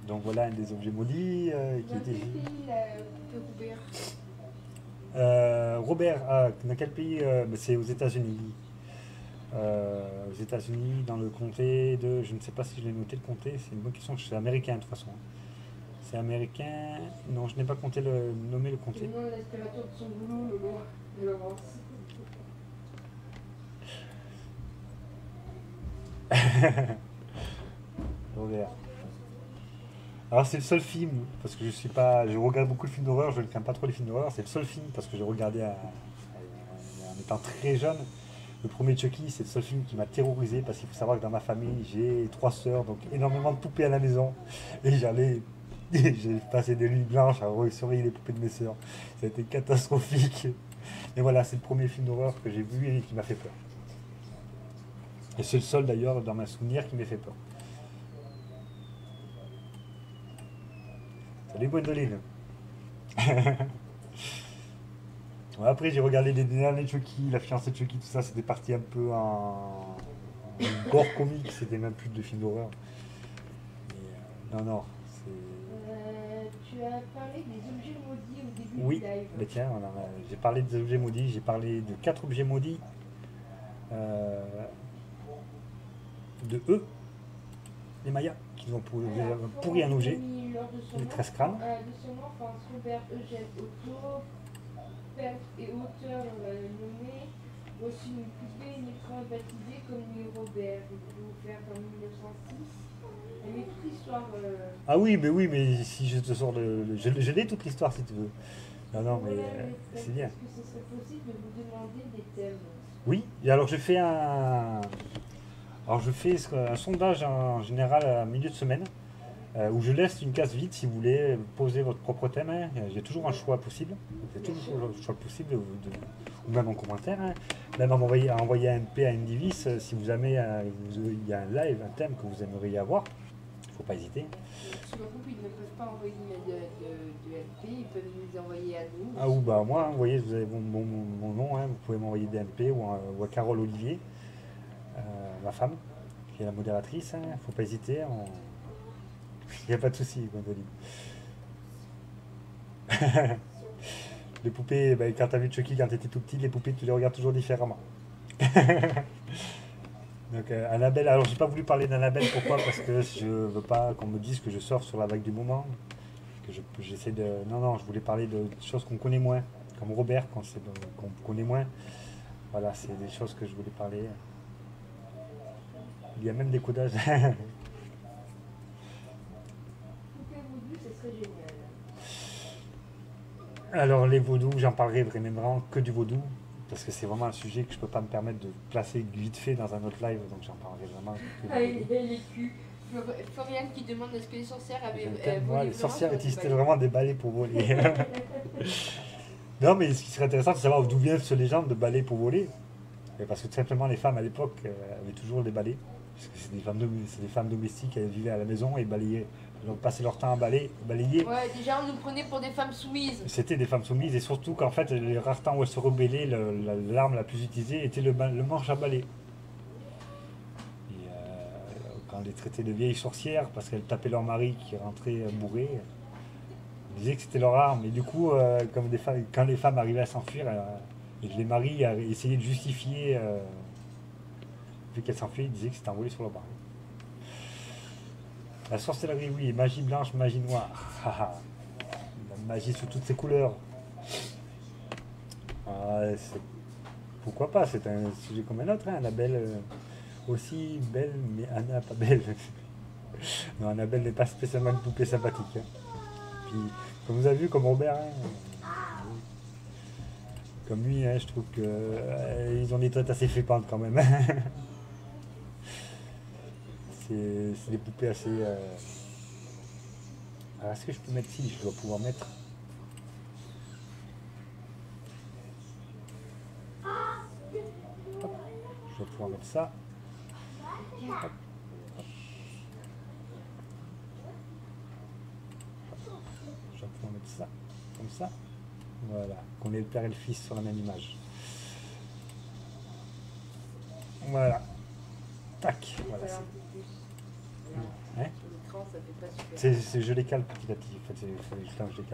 Donc voilà un des objets maudits qui était... Robert, dans quel pays c'est aux États-Unis. Aux États-Unis, dans le comté de... Je ne sais pas si je l'ai noté le comté, c'est une bonne question, c'est américain de toute façon. C'est américain... Non, je n'ai pas nommé le comté. Non, l'aspirateur de son boulot, le Laurence. Robert. Alors c'est le seul film, parce que je regarde beaucoup de films d'horreur, je ne crains pas trop les films d'horreur, c'est le seul film, parce que j'ai regardé en étant très jeune. Le premier Chucky, c'est le seul film qui m'a terrorisé, parce qu'il faut savoir que dans ma famille, j'ai 3 sœurs, donc énormément de poupées à la maison, et j'ai passé des nuits blanches à surveiller les poupées de mes sœurs. Ça a été catastrophique. Et voilà, c'est le premier film d'horreur que j'ai vu et qui m'a fait peur. Et c'est le seul d'ailleurs dans mes souvenirs qui m'a fait peur. Salut Gwendoline. Ouais, après j'ai regardé les derniers Chucky, la fiancée de Chucky, tout ça, c'était parti un peu en gore comique, c'était même plus de films d'horreur. Non, Tu as parlé des objets maudits au début oui, du live. mais tiens, j'ai parlé des objets maudits, j'ai parlé de 4 objets maudits, de eux, les Mayas, qui ont pourri un objet, les 13 crânes. De son enfance, Robert Eugène Otto, peintre et auteur nommé, reçut une poupée naîtrant baptisée comme lui Robert, offerte en 1906. Mais toute l'histoire. Ah oui, mais si je te sors je l'ai toute l'histoire si tu veux. Non, mais c'est bien. Est-ce que ce serait possible de vous demander des thèmes? Oui, et alors je fais un sondage en général à milieu de semaine où je laisse une case vide si vous voulez poser votre propre thème. Hein. Il y a toujours un choix possible. Il y a toujours un choix possible, ou même en commentaire. Hein. Même à envoyer un MP à Indivis si vous aimez, il y a un live, un thème que vous aimeriez avoir. Il ne faut pas hésiter. Sur le groupe, ils ne peuvent pas envoyer de MP, ils peuvent nous les envoyer à nous. Ah ou bah moi, vous voyez, vous avez mon nom, hein, vous pouvez m'envoyer des MP ou à Carole Olivier, ma femme, qui est la modératrice, hein, faut pas hésiter, il n'y a pas de souci, Gwendoline. Les poupées, bah, quand tu as vu Chucky quand tu étais tout petit, les poupées tu les regardes toujours différemment. Donc Annabelle, alors j'ai pas voulu parler d'Annabelle, pourquoi? Parce que je veux pas qu'on me dise que je sors sur la vague du moment, que j'essaie de... Non, je voulais parler de choses qu'on connaît moins, comme Robert, qu'on connaît moins. Voilà, c'est des choses que je voulais parler. Il y a même des codages. Poupée voodoo, ce serait génial. Alors les vaudous, j'en parlerai vraiment que du vaudou, parce que c'est vraiment un sujet que je peux pas me permettre de placer vite fait dans un autre live, donc j'en parlerai vraiment que du vaudou. Les culs. Floriane qui demande est-ce que les sorcières avaient Moi, les sorcières utilisaient vraiment des balais pour voler. Non, mais ce qui serait intéressant, c'est de savoir d'où vient cette légende de balais pour voler. Et parce que tout simplement, les femmes à l'époque avaient toujours des balais. Parce que c'est des femmes domestiques, elles vivaient à la maison et balayaient. Donc passaient leur temps à balayer. Ouais, déjà on nous prenait pour des femmes soumises. C'était des femmes soumises et surtout qu'en fait, les rares temps où elles se rebellaient, l'arme la plus utilisée était le manche à balai. Et quand on les traitait de vieilles sorcières parce qu'elles tapaient leur mari qui rentrait bourré, on disait que c'était leur arme. Et du coup, quand les femmes arrivaient à s'enfuir, et que les maris essayaient de justifier, vu qu'elles s'enfuyaient, ils disaient que c'était envolé sur leur mari. La sorcellerie, oui, magie blanche, magie noire. La magie sous toutes ses couleurs. Pourquoi pas, c'est un sujet comme un autre. Hein. Annabelle aussi belle, mais Anna pas belle. Non, Annabelle n'est pas spécialement une poupée sympathique. Hein. Puis, comme vous avez vu, comme Robert, hein, comme lui, hein, je trouve que ils ont des têtes assez flippantes quand même. C'est des poupées assez. Alors, est-ce que je peux mettre ici? Je dois pouvoir mettre. Hop. Je dois pouvoir mettre ça. Hop. Je vais pouvoir mettre ça, comme ça. Voilà, qu'on ait le père et le fils sur la même image. Voilà. Tac. Voilà. Voilà, un peu plus. Hein? Sur l'écran, ça fait pas super. Je les cale petit à petit. En fait, c'est juste là où je les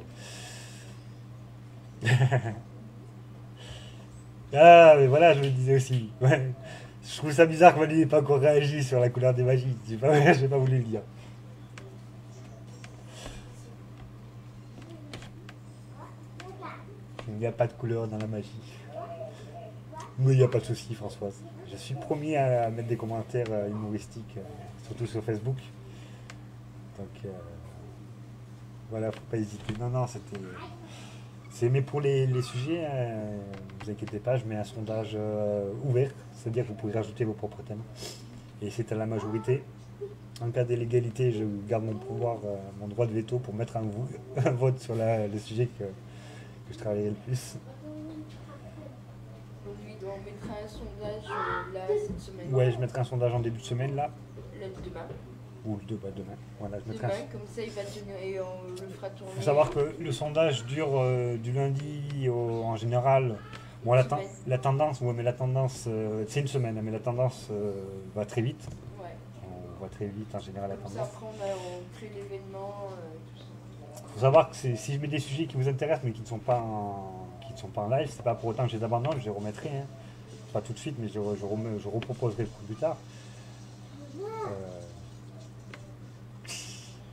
cale. Ah, mais voilà, je me disais aussi. Ouais. Je trouve ça bizarre que Manu n'ait pas encore réagi sur la couleur des magies. J'ai pas voulu le dire. Il n'y a pas de couleur dans la magie. Mais il n'y a pas de souci, Françoise. Je suis le premier à mettre des commentaires humoristiques, surtout sur Facebook. Donc voilà, faut pas hésiter. Non, non, c'était. Mais pour les sujets, vous inquiétez pas, je mets un sondage ouvert, c'est-à-dire que vous pouvez rajouter vos propres thèmes. Et c'est à la majorité. En cas d'illégalité, je garde mon pouvoir, mon droit de veto pour mettre un vote sur le sujet que je travaillerai le plus. Donc lui, on mettra un sondage là cette semaine. Ouais, je mettrai un sondage en début de semaine là. Demain. Ou demain. Voilà, je mettrai Demain, comme ça il va tenir et on le fera tourner. Il faut savoir que le sondage dure du lundi en général. Bon, la tendance, ouais, mais la tendance, c'est une semaine, hein, mais la tendance va très vite. Ouais. On voit très vite en général la Comme ça, tendance. après on crée l'événement, tout ça. Il faut savoir que si je mets des sujets qui vous intéressent mais qui ne sont pas en live, c'est pas pour autant que je les abandonne, je les remettrai. Hein. Pas tout de suite, mais je reproposerai le coup plus tard.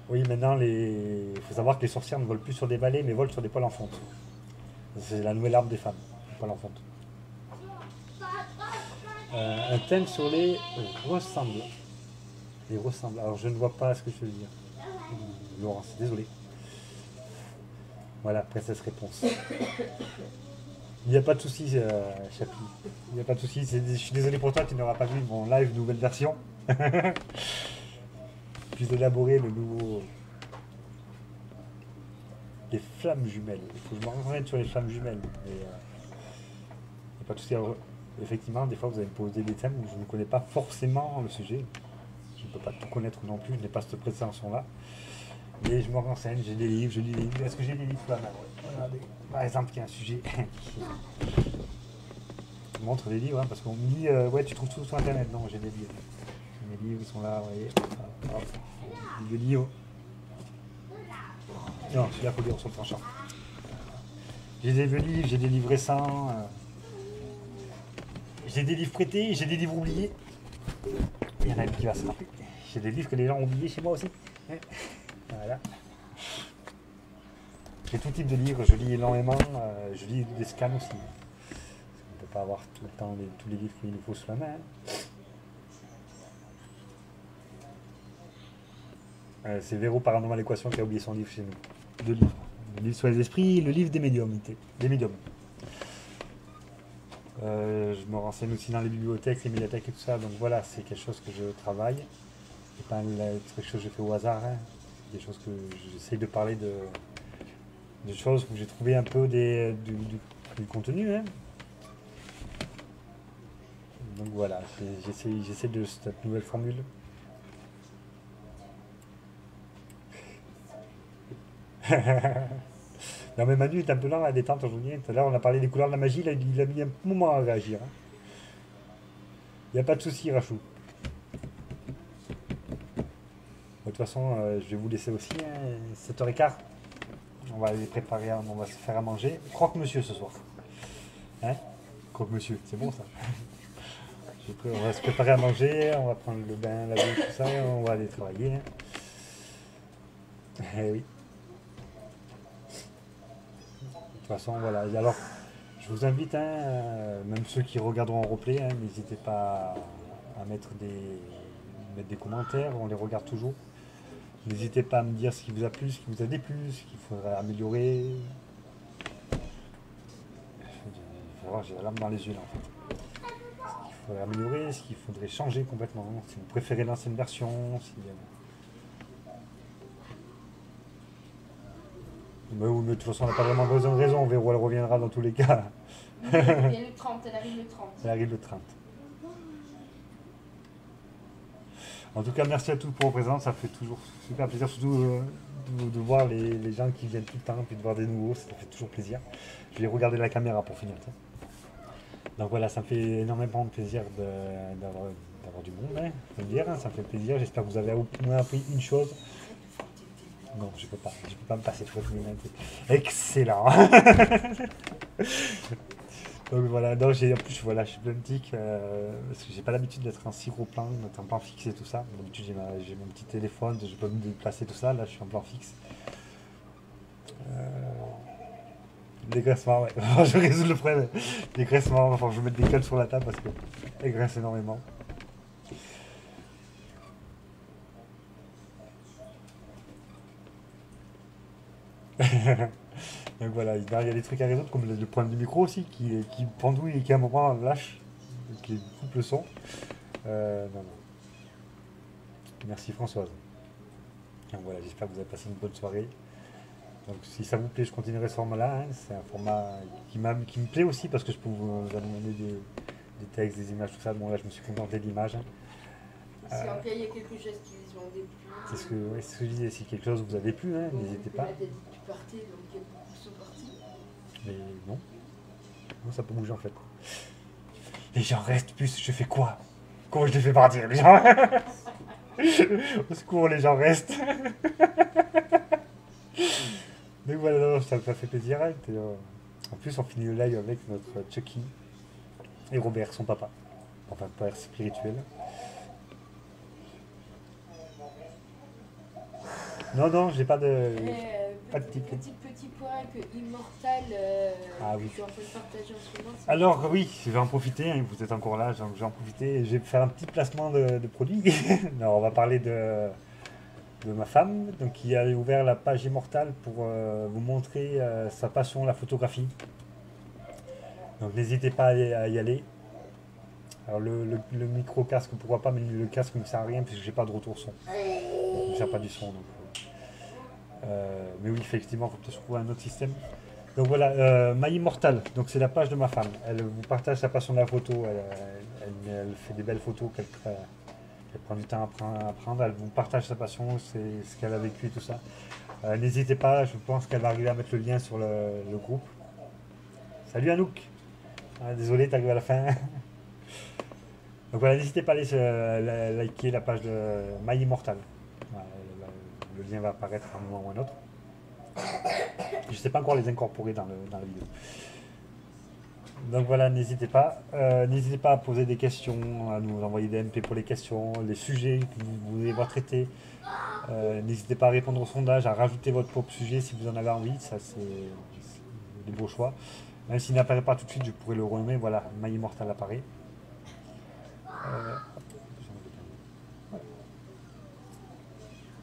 Oui, maintenant, il faut savoir que les sorcières ne volent plus sur des balais, mais volent sur des poils en fonte. C'est la nouvelle arme des femmes, les poils en fonte. Un thème sur les ressemblants. Les ressemblants. Alors, je ne vois pas ce que je veux dire. Laurence, désolé. Voilà, princesse réponse. Il n'y a pas de souci, Chapi. Il n'y a pas de souci. Je suis désolé pour toi, tu n'auras pas vu mon live nouvelle version. Plus élaboré, le nouveau. Les flammes jumelles. Il faut que je me renseigne sur les flammes jumelles. Mais il n'y a pas de souci. Alors, effectivement, des fois, vous allez me poser des thèmes où je ne connais pas forcément le sujet. Je ne peux pas tout connaître non plus. Je n'ai pas cette prétention-là. Et je me renseigne, j'ai des livres, je lis des livres. Est-ce que j'ai des livres là? Regardez. Par exemple, il y a un sujet. Je vous montre des livres, hein, parce qu'on me dit ouais, tu trouves tout sur internet. Non, j'ai des livres. Mes livres sont là, vous voyez. Hop. Des livres. Non, celui-là, il faut lire sur le tranchant. J'ai des vieux livres, j'ai des livres récents. J'ai des livres prêtés, j'ai des livres oubliés. Il y en a une qui va se rappeler. J'ai des livres que les gens ont oubliés chez moi aussi. Voilà. J'ai tout type de livres, je lis énormément, je lis des scans aussi. On ne peut pas avoir tout le temps tous les livres qu'il nous faut sous la main. C'est Véro Paranormal Équation qui a oublié son livre chez nous. Deux livres. Le livre sur les esprits et le livre des médiums. Je me renseigne aussi dans les bibliothèques, les médiathèques et tout ça. Donc voilà, c'est quelque chose que je travaille. C'est pas quelque chose que je fais au hasard. Hein. Des choses que j'essaye de parler de choses où j'ai trouvé un peu du contenu. Hein. Donc voilà, j'essaie de cette nouvelle formule. Non mais Manu est un peu lent à la détente aujourd'hui. Tout à l'heure on a parlé des couleurs de la magie, là, il a mis un moment à réagir. Hein. Il n'y a pas de souci, Rachou. De toute façon, je vais vous laisser aussi, hein, 7h15. On va aller préparer, on va se faire à manger. Croque-monsieur ce soir. Hein? Croque-monsieur, c'est bon ça. On va se préparer à manger, on va prendre le bain, la douche, tout ça, et on va aller travailler. Hein. Eh oui. De toute façon, voilà. Alors, je vous invite, hein, même ceux qui regarderont en replay, hein, n'hésitez pas à mettre des commentaires, on les regarde toujours. N'hésitez pas à me dire ce qui vous a plu, ce qui vous a déplu, ce qu'il faudrait améliorer. J'ai la larme dans les yeux là en fait. Ce qu'il faudrait améliorer, ce qu'il faudrait changer complètement. Si vous préférez l'ancienne version, si... Mais oui, mais de toute façon, on n'a pas vraiment besoin de raison. Véro, elle reviendra dans tous les cas. Elle le 30, elle arrive le 30. Elle arrive le 30. En tout cas, merci à tous pour vos présents. Ça fait toujours super plaisir, surtout de voir les gens qui viennent tout le temps, puis de voir des nouveaux. Ça fait toujours plaisir. Je vais regarder la caméra pour finir. Donc voilà, ça me fait énormément de plaisir d'avoir du monde, hein, faut le dire. Hein, ça me fait plaisir. J'espère que vous avez au moins appris une chose. Non, je peux pas me passer de votre humanité. Excellent. Donc voilà, non, en plus voilà, je suis plein de tics, parce que j'ai pas l'habitude d'être en si gros plan, d'être en plan fixe et tout ça. D'habitude j'ai mon petit téléphone, je peux me déplacer tout ça, là je suis en plan fixe. Dégraissement, ouais, je résous le problème. Dégraissement, enfin je vais mettre des cols sur la table parce que elle graisse énormément. Donc voilà, il y a des trucs à résoudre comme le problème du micro aussi qui pendouille et qui à un moment lâche, qui coupe le son. Non. Merci Françoise. Donc voilà, j'espère que vous avez passé une bonne soirée. Donc si ça vous plaît, je continuerai ce format-là. Hein. C'est un format qui me plaît aussi parce que je peux vous amener des textes, des images, tout ça. Bon là, je me suis contenté de l'image. Hein. Si en cas il y a quelque chose qui les ont déplu. C'est ce que je disais, si quelque chose vous a déplu, hein, n'hésitez pas. Là, t'as dit que tu partais, donc il y a beaucoup qui sont partis. Mais non. Non, ça peut bouger en fait. Les gens restent plus, je fais quoi? Comment je les fais partir, les gens? Au secours, les gens restent. Donc voilà, non, ça me fait plaisir. Hein, en plus, on finit le live avec notre Chucky et Robert, son papa. Enfin, père spirituel. Non, j'ai pas de... Pas de type. Petit point que Immortal, Ah oui. je suis en train de partager en ce moment. Alors oui, je vais en profiter, hein, vous êtes encore là, donc je vais en profiter et je vais faire un petit placement de produits. Alors on va parler de ma femme, donc qui a ouvert la page Immortal pour vous montrer sa passion, la photographie. Donc n'hésitez pas à y aller. Alors le micro casque, pourquoi pas, mais le casque ne me sert à rien puisque j'ai pas de retour son. Donc, il ne sert pas du son. Donc, mais oui, effectivement, il faut peut-être trouver un autre système. Donc voilà, My Immortal, donc c'est la page de ma femme. Elle vous partage sa passion de la photo. Elle fait des belles photos qu'elle prend du temps à prendre. Elle vous partage sa passion, c'est ce qu'elle a vécu et tout ça. N'hésitez pas, je pense qu'elle va arriver à mettre le lien sur le groupe. Salut Anouk. Désolé, t'arrives à la fin. Donc voilà, n'hésitez pas à aller liker la page de My Immortal. Voilà, le lien va apparaître à un moment ou à un autre. Je ne sais pas encore les incorporer dans la vidéo. Donc voilà, n'hésitez pas. N'hésitez pas à poser des questions, à nous envoyer des MP pour les questions, les sujets que vous voulez voir traités. N'hésitez pas à répondre au sondage, à rajouter votre propre sujet si vous en avez envie. Ça, c'est des beaux choix. Même s'il n'apparaît pas tout de suite, je pourrais le renommer. Voilà, My Immortal apparaît.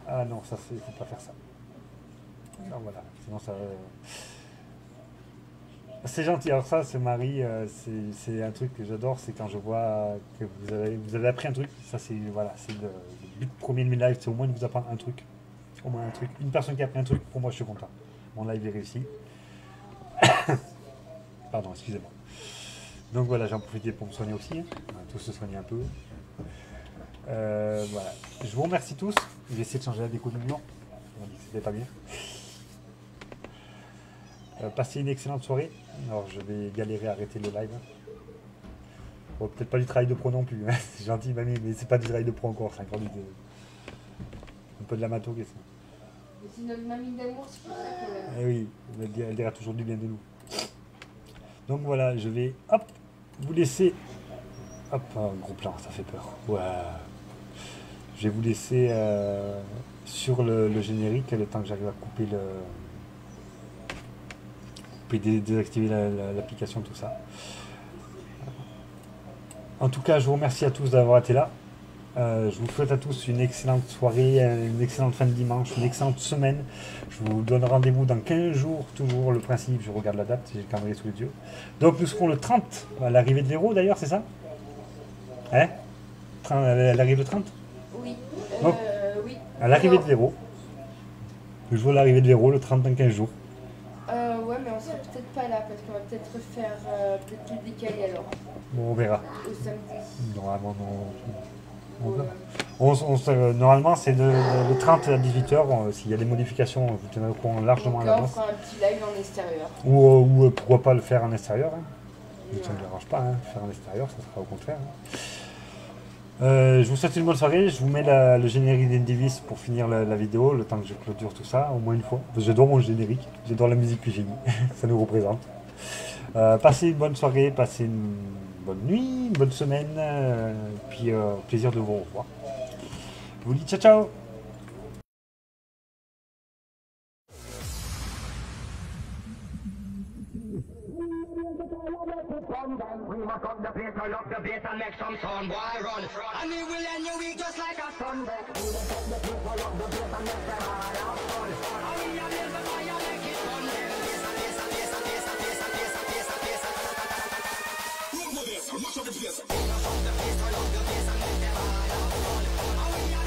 Ah non, ça c'est, faut pas faire ça. Non, voilà, sinon ça. C'est gentil. Alors ça, c'est Marie, c'est un truc que j'adore, c'est quand je vois que vous avez appris un truc. Ça c'est voilà, c'est le but premier de mes lives, c'est au moins de vous apprendre un truc, au moins un truc. Une personne qui a appris un truc, pour moi je suis content. Mon live est réussi. Pardon, excusez-moi. Donc voilà, j'en profitais pour me soigner aussi. Hein. On va tous se soigner un peu. Voilà. Je vous remercie tous. J'ai essayé de changer la déco du mur. On dit que c'était pas bien. Passez une excellente soirée. Alors je vais galérer à arrêter le live. Bon, peut-être pas du travail de pro non plus. Hein. C'est gentil mamie, mais c'est pas du travail de pro encore. C'est encore un peu de l'amato. C'est notre mamie d'amour, c'est pour ça qu'on l'aime. Eh oui, elle dira toujours du bien de nous. Donc voilà, je vais hop, vous laisser. Hop, un gros plan, ça fait peur. Ouais. Je vais vous laisser sur le générique le temps que j'arrive à couper désactiver l'application, tout ça. En tout cas, je vous remercie à tous d'avoir été là. Je vous souhaite à tous une excellente soirée, une excellente fin de dimanche, une excellente semaine. Je vous donne rendez-vous dans 15 jours, toujours le principe, je regarde la date, j'ai le calendrier sous les yeux. Donc nous serons le 30, à l'arrivée de Véro d'ailleurs, c'est ça? Hein? Elle arrive le 30? Oui. Donc, Oui. à l'arrivée de Non. Véro. Le jour de l'arrivée de Véro, le 30 dans 15 jours. Ouais, mais on sera peut-être pas là parce qu'on va peut-être faire peut-être le décaler alors. Bon, on verra. Au samedi. Normalement, on Ouais. verra. Normalement, c'est le 30 à 18h. S'il y a des modifications, vous tenez au courant largement à Donc là, on l'avance. fera un petit live en extérieur. Ou pourquoi pas le faire en extérieur. Hein. Ça ne me Ouais. dérange pas, hein. Faire en extérieur, ça sera au contraire. Hein. Je vous souhaite une bonne soirée. Je vous mets le générique d'Indivis pour finir la vidéo, le temps que je clôture tout ça, au moins une fois. Parce que j'adore mon générique, j'adore la musique que j'ai mis, ça nous représente. Passez une bonne soirée, passez une bonne nuit, une bonne semaine, puis plaisir de vous revoir. Je vous dis ciao ciao. We must up the place, I lock the place and make some sound, boy, run. And we will end your week just like a Sunday. We must up the place, I lock the place and make them all have fun. And we are blaze the fire, make it fun. Run with this, mash up the place. Mash up the place, I lock the place and make them all have fun. And we are